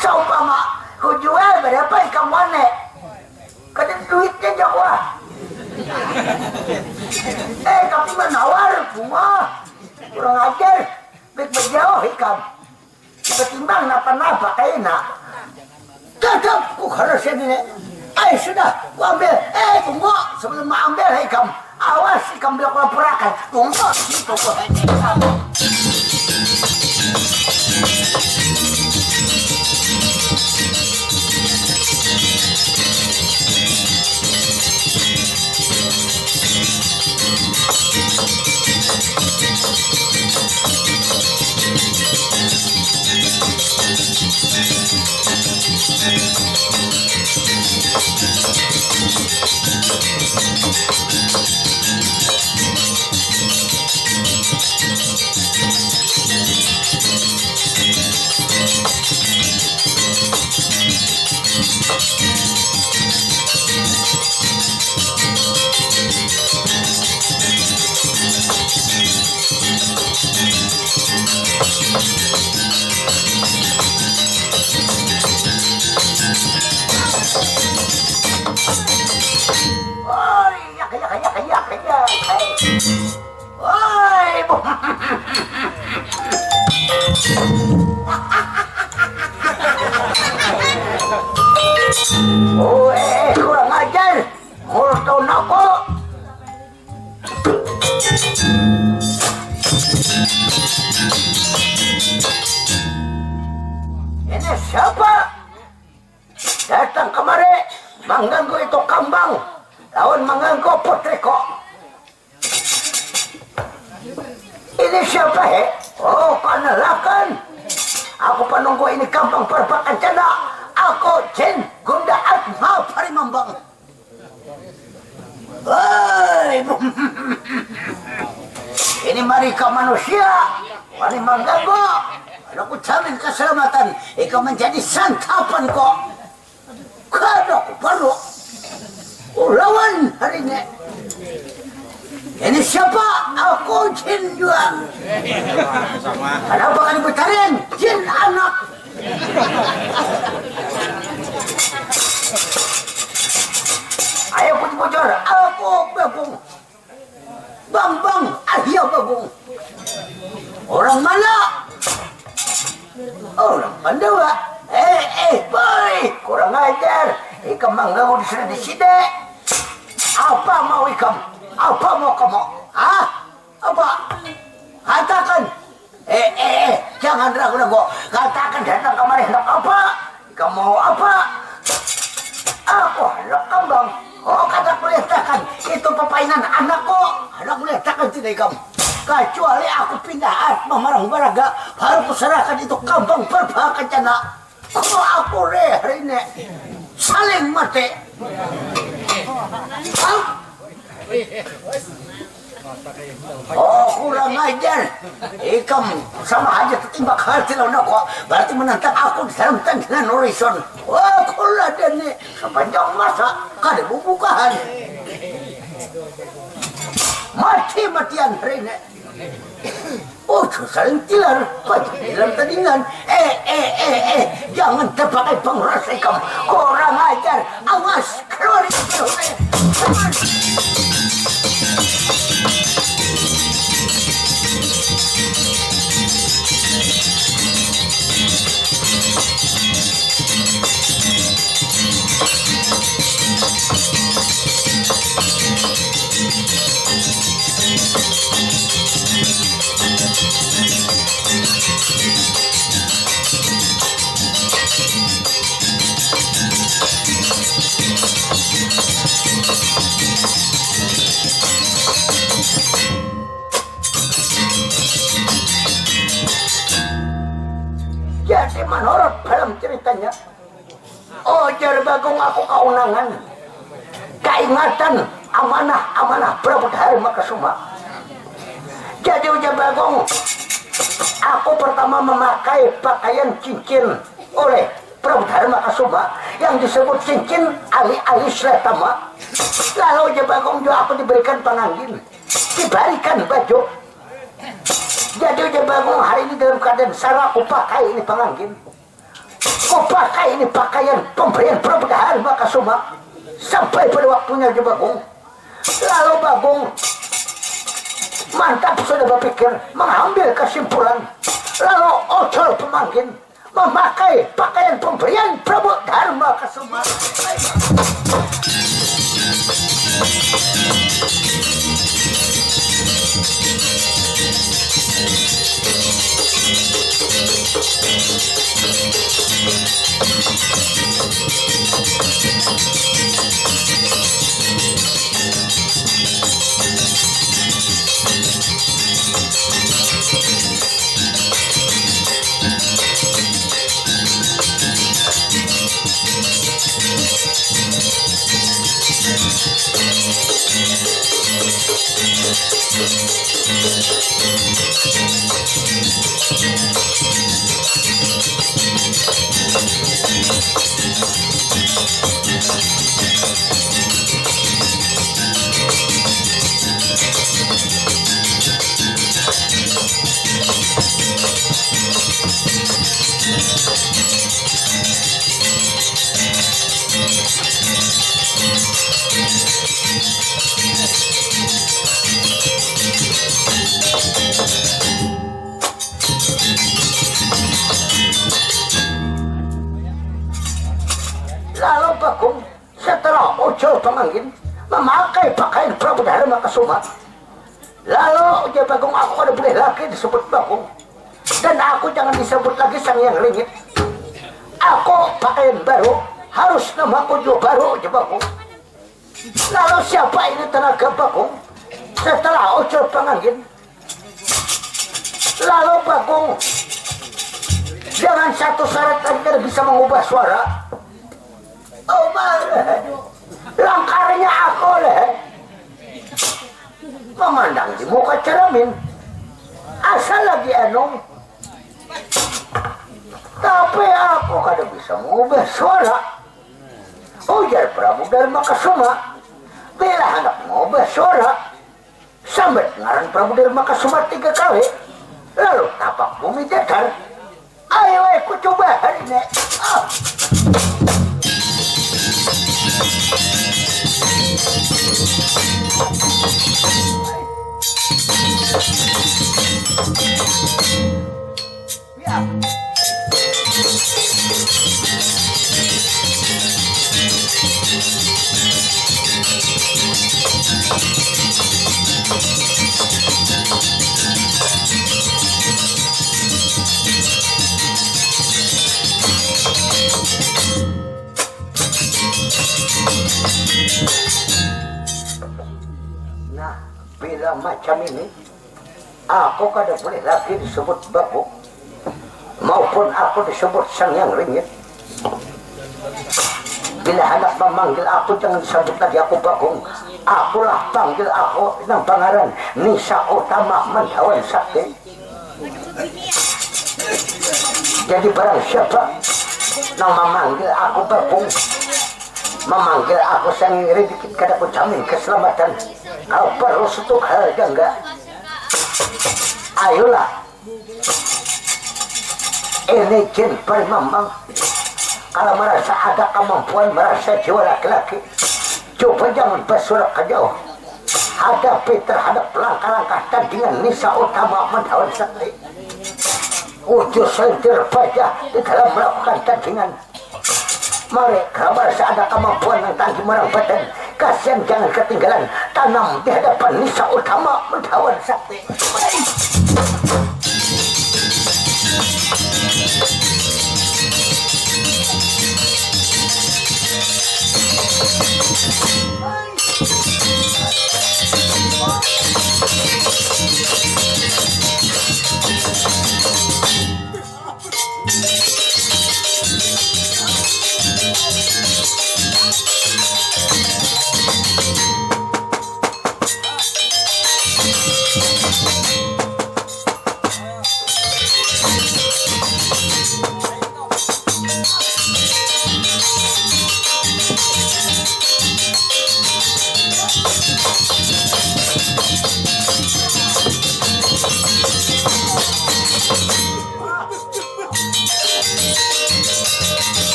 S1: Saumpama ku jual berapa ikan wane. Kada duitnya jawa. Tapi menawar semua. Kurang ajar. Baik berjauh ikan. Ketimbang napa-napa kayak nak. Tetap ku harus ini. Sudah, ku ambil. Tunggu sebelum ambil ikan. Awas ikan bila kau perakan. Tunggu situ ku hanya. Woi, kurang ajar. Mulut tahun aku. Ini siapa? Datang kemari mengganggu itu kambang. Lawan mengganggu putriku. Ini siapa he? Oh, kanalakan. Aku penunggu ini kambang perbakan canda. Aku Jin Gunda Atma Parimambang. Hei, ini mereka manusia. Wani mengganggu. Aku jamin keselamatan. Ika menjadi santapan kok. Kadok baru. Ulawan hari ini. Ini siapa? Aku Jin Juang. Kenapa kan dibetarin? Jin anak. Ayo bocor, aku Bagong. Bambang Arya Bagong. Orang mana? Orang Pandawa. Boy, kurang ajar. Ikam mengganggu di sini. Apa mau ikam? Apa mau kamu? Hah? Apa? Katakan. Jangan ragu-ragu. Katakan datang kemari hendak apa? Kamu mau apa? Aku hendak kambang. Oh, kata kuliahkan. Itu pepainan anakku. Hendak kuliahkan tidak kamu. Kecuali aku pindah atma marang baraga. Baru kuserahkan itu kambang berbahagia jana. Kalau aku hari ini saling mati. Oh, kurang ajar. Ikam sama aja tertimbak hati lawan aku. Berarti menantang aku di dalam tangkilan horizon. Wah, kulah dan nih sepanjang masa kada bubukahan. Mati-matian hari ini. Oh, saling tilar. Pagi dalam tandingan. Jangan terpakai penguras ikam. Kurang ajar. Awas, keluar itu. Jadi menurut dalam ceritanya, Ojar Bagong aku keunangan, keingatan amanah Prabu Dharma Kesuma. Jadi Ojar Bagong, aku pertama memakai pakaian cincin oleh Prabu Dharma Kesuma yang disebut cincin alih-alih Sletama. Lalu Ojar Bagong juga aku diberikan pengantin, diberikan baju. Jadi Ojar Bagong hari ini dalam keadaan sarah aku pakai ini pengantin. Aku pakai ini pakaian pemberian Prabu Dharma Kesuma sampai pada waktunya Ojar Bagong. Lalu Bagong mantap sudah berpikir mengambil kesimpulan. Lalu Ocol pemangkin memakai pakaian pemberian Prabu Dharma Kesuma. Ucul Pamangkin memakai pakaian Prabu Dharma Kesuma. Lalu dia Bagong aku ada boleh lagi disebut Bagong. Dan aku jangan disebut lagi Sang Hyang Ringit. Aku pakaian baru, harus namaku juga baru aja Bagong. Lalu siapa ini tenaga Bagong? Setelah Ucul Pamangkin. Lalu Bagong, jangan satu syarat aja bisa mengubah suara. Oh langkarnya aku leh. Memandang di muka cermin. Asal lagi enong. Tapi aku kada bisa mengubah suara. Ujar Prabu Dharma Kesuma. Bila hendak mengubah suara, sampai ngaran Prabu Dharma Kesuma 3 kali. Lalu tapak bumi datar. Ayo aku coba hari ini. Ya. Nah, bila macam ini, aku kada boleh lagi disebut Bagong, maupun aku disebut Sang Hyang Ringit. Bila hendak memanggil aku, jangan disebut lagi aku Bagong. Akulah panggil aku dengan pangaran Nisa Utama Mandawan Sakti. Jadi barang siapa yang memanggil aku Bagong, memanggil aku Sang Hyang Ringit, kada ku jamin keselamatan. Kau perlu sutuk harga enggak? Ayolah. Ini jin Parimambang. Kalau merasa ada kemampuan, merasa jiwa laki-laki, coba jangan bersurat ke jauh. Hadapi terhadap langkah-langkah tandingan Nisa Utama Mandawan Sakti. Wujud selintir baja di dalam melakukan tandingan. Mari, kalau merasa ada kemampuan yang tanggi merang badan, kasihan jangan ketinggalan tanam di hadapan Nisa Utama Mandawan Sakti.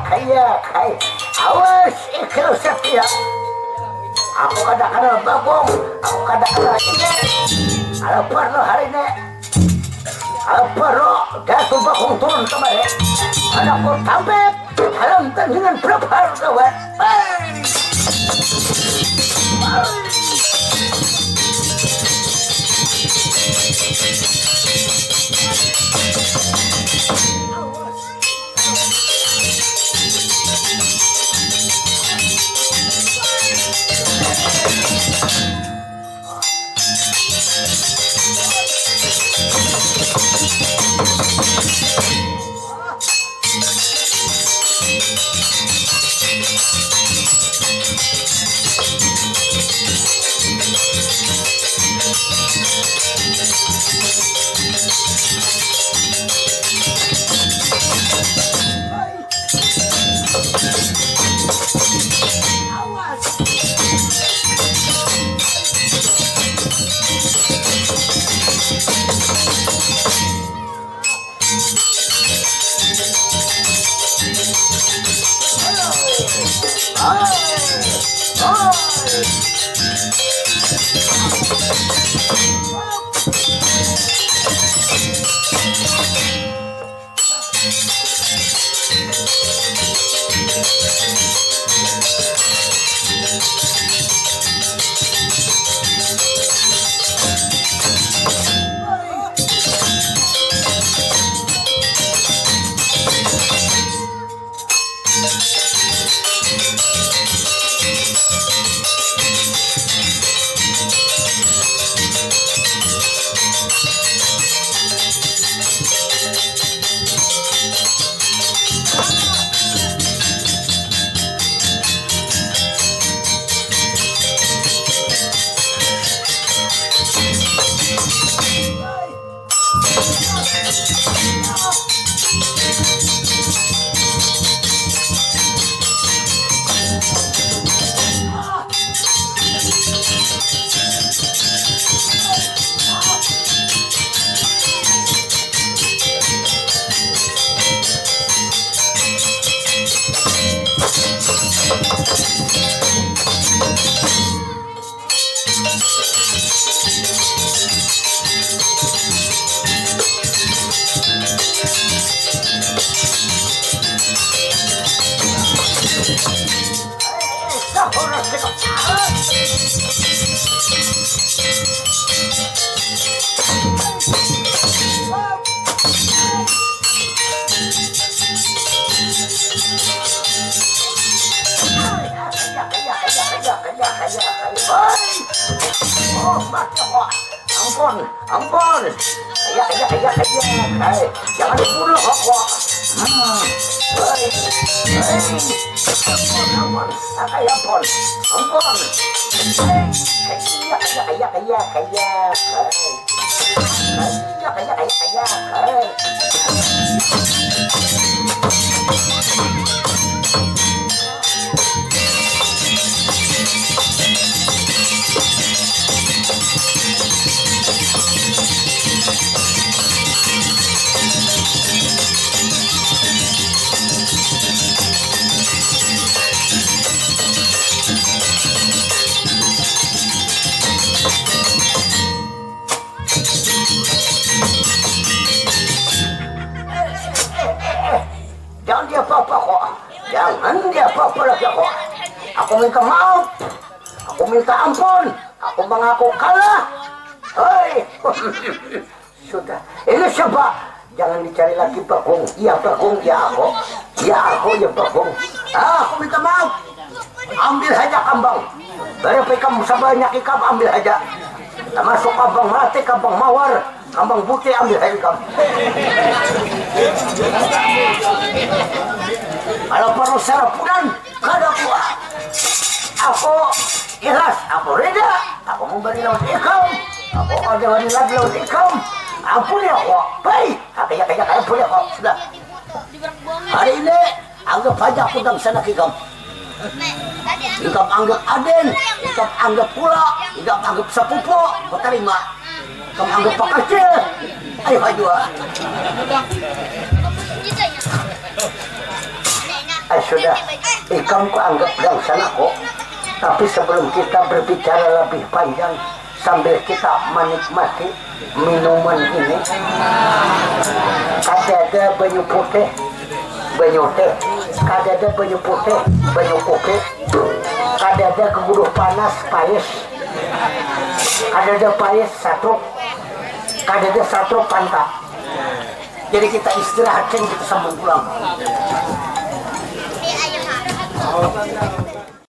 S1: Kaya. Awas, ikhlas setia. Aku kada kenal Bagong, aku kada kenal ini. Kalau perlu hari ini, kalau perlu Datuk Bagong turun kembali. Aku tampil dalam tandingan berapa kawan. Ampun, ampun. Jangan dibunuh kok. Ampun. Jangan dia apa-apa kok. Jangan dia apa-apa lagi kok. Aku minta maaf. Aku minta ampun. Aku mengaku kalah. Hei. Sudah. Ini siapa? Jangan dicari lagi Bagong. Iya Bagong, ya aku. Ya aku, ya Bagong. Aku minta maaf. Ambil saja kambang. Berapa kamu sebanyak ikan ambil saja. Termasuk kambang mati, kambang mawar, kambang putih ambil saja kamu. Kalau perlu sarapunan, kada gua. Aku ikhlas, aku reda, aku memberi laut ikam, aku ada wani lagi laut ikam. Ampun ya kok, baik, kayak ampun ya kok, sudah. Hari ini anggap aja aku dalam sana ikam. Ikam anggap aden, ikam anggap pula, ikam anggap sepupu, kau terima. Ikam anggap pak kecil, ayo hajua. Sudah, ikam ku anggap dalam sana kok. Tapi sebelum kita berbicara lebih panjang, sambil kita menikmati minuman ini, ada banyu putih, banyu teh, ada banyu putih, banyu kopi, ada keguduh panas, payes, ada payes satu, ada satu pantat. Jadi kita istirahat, kita sambung pulang.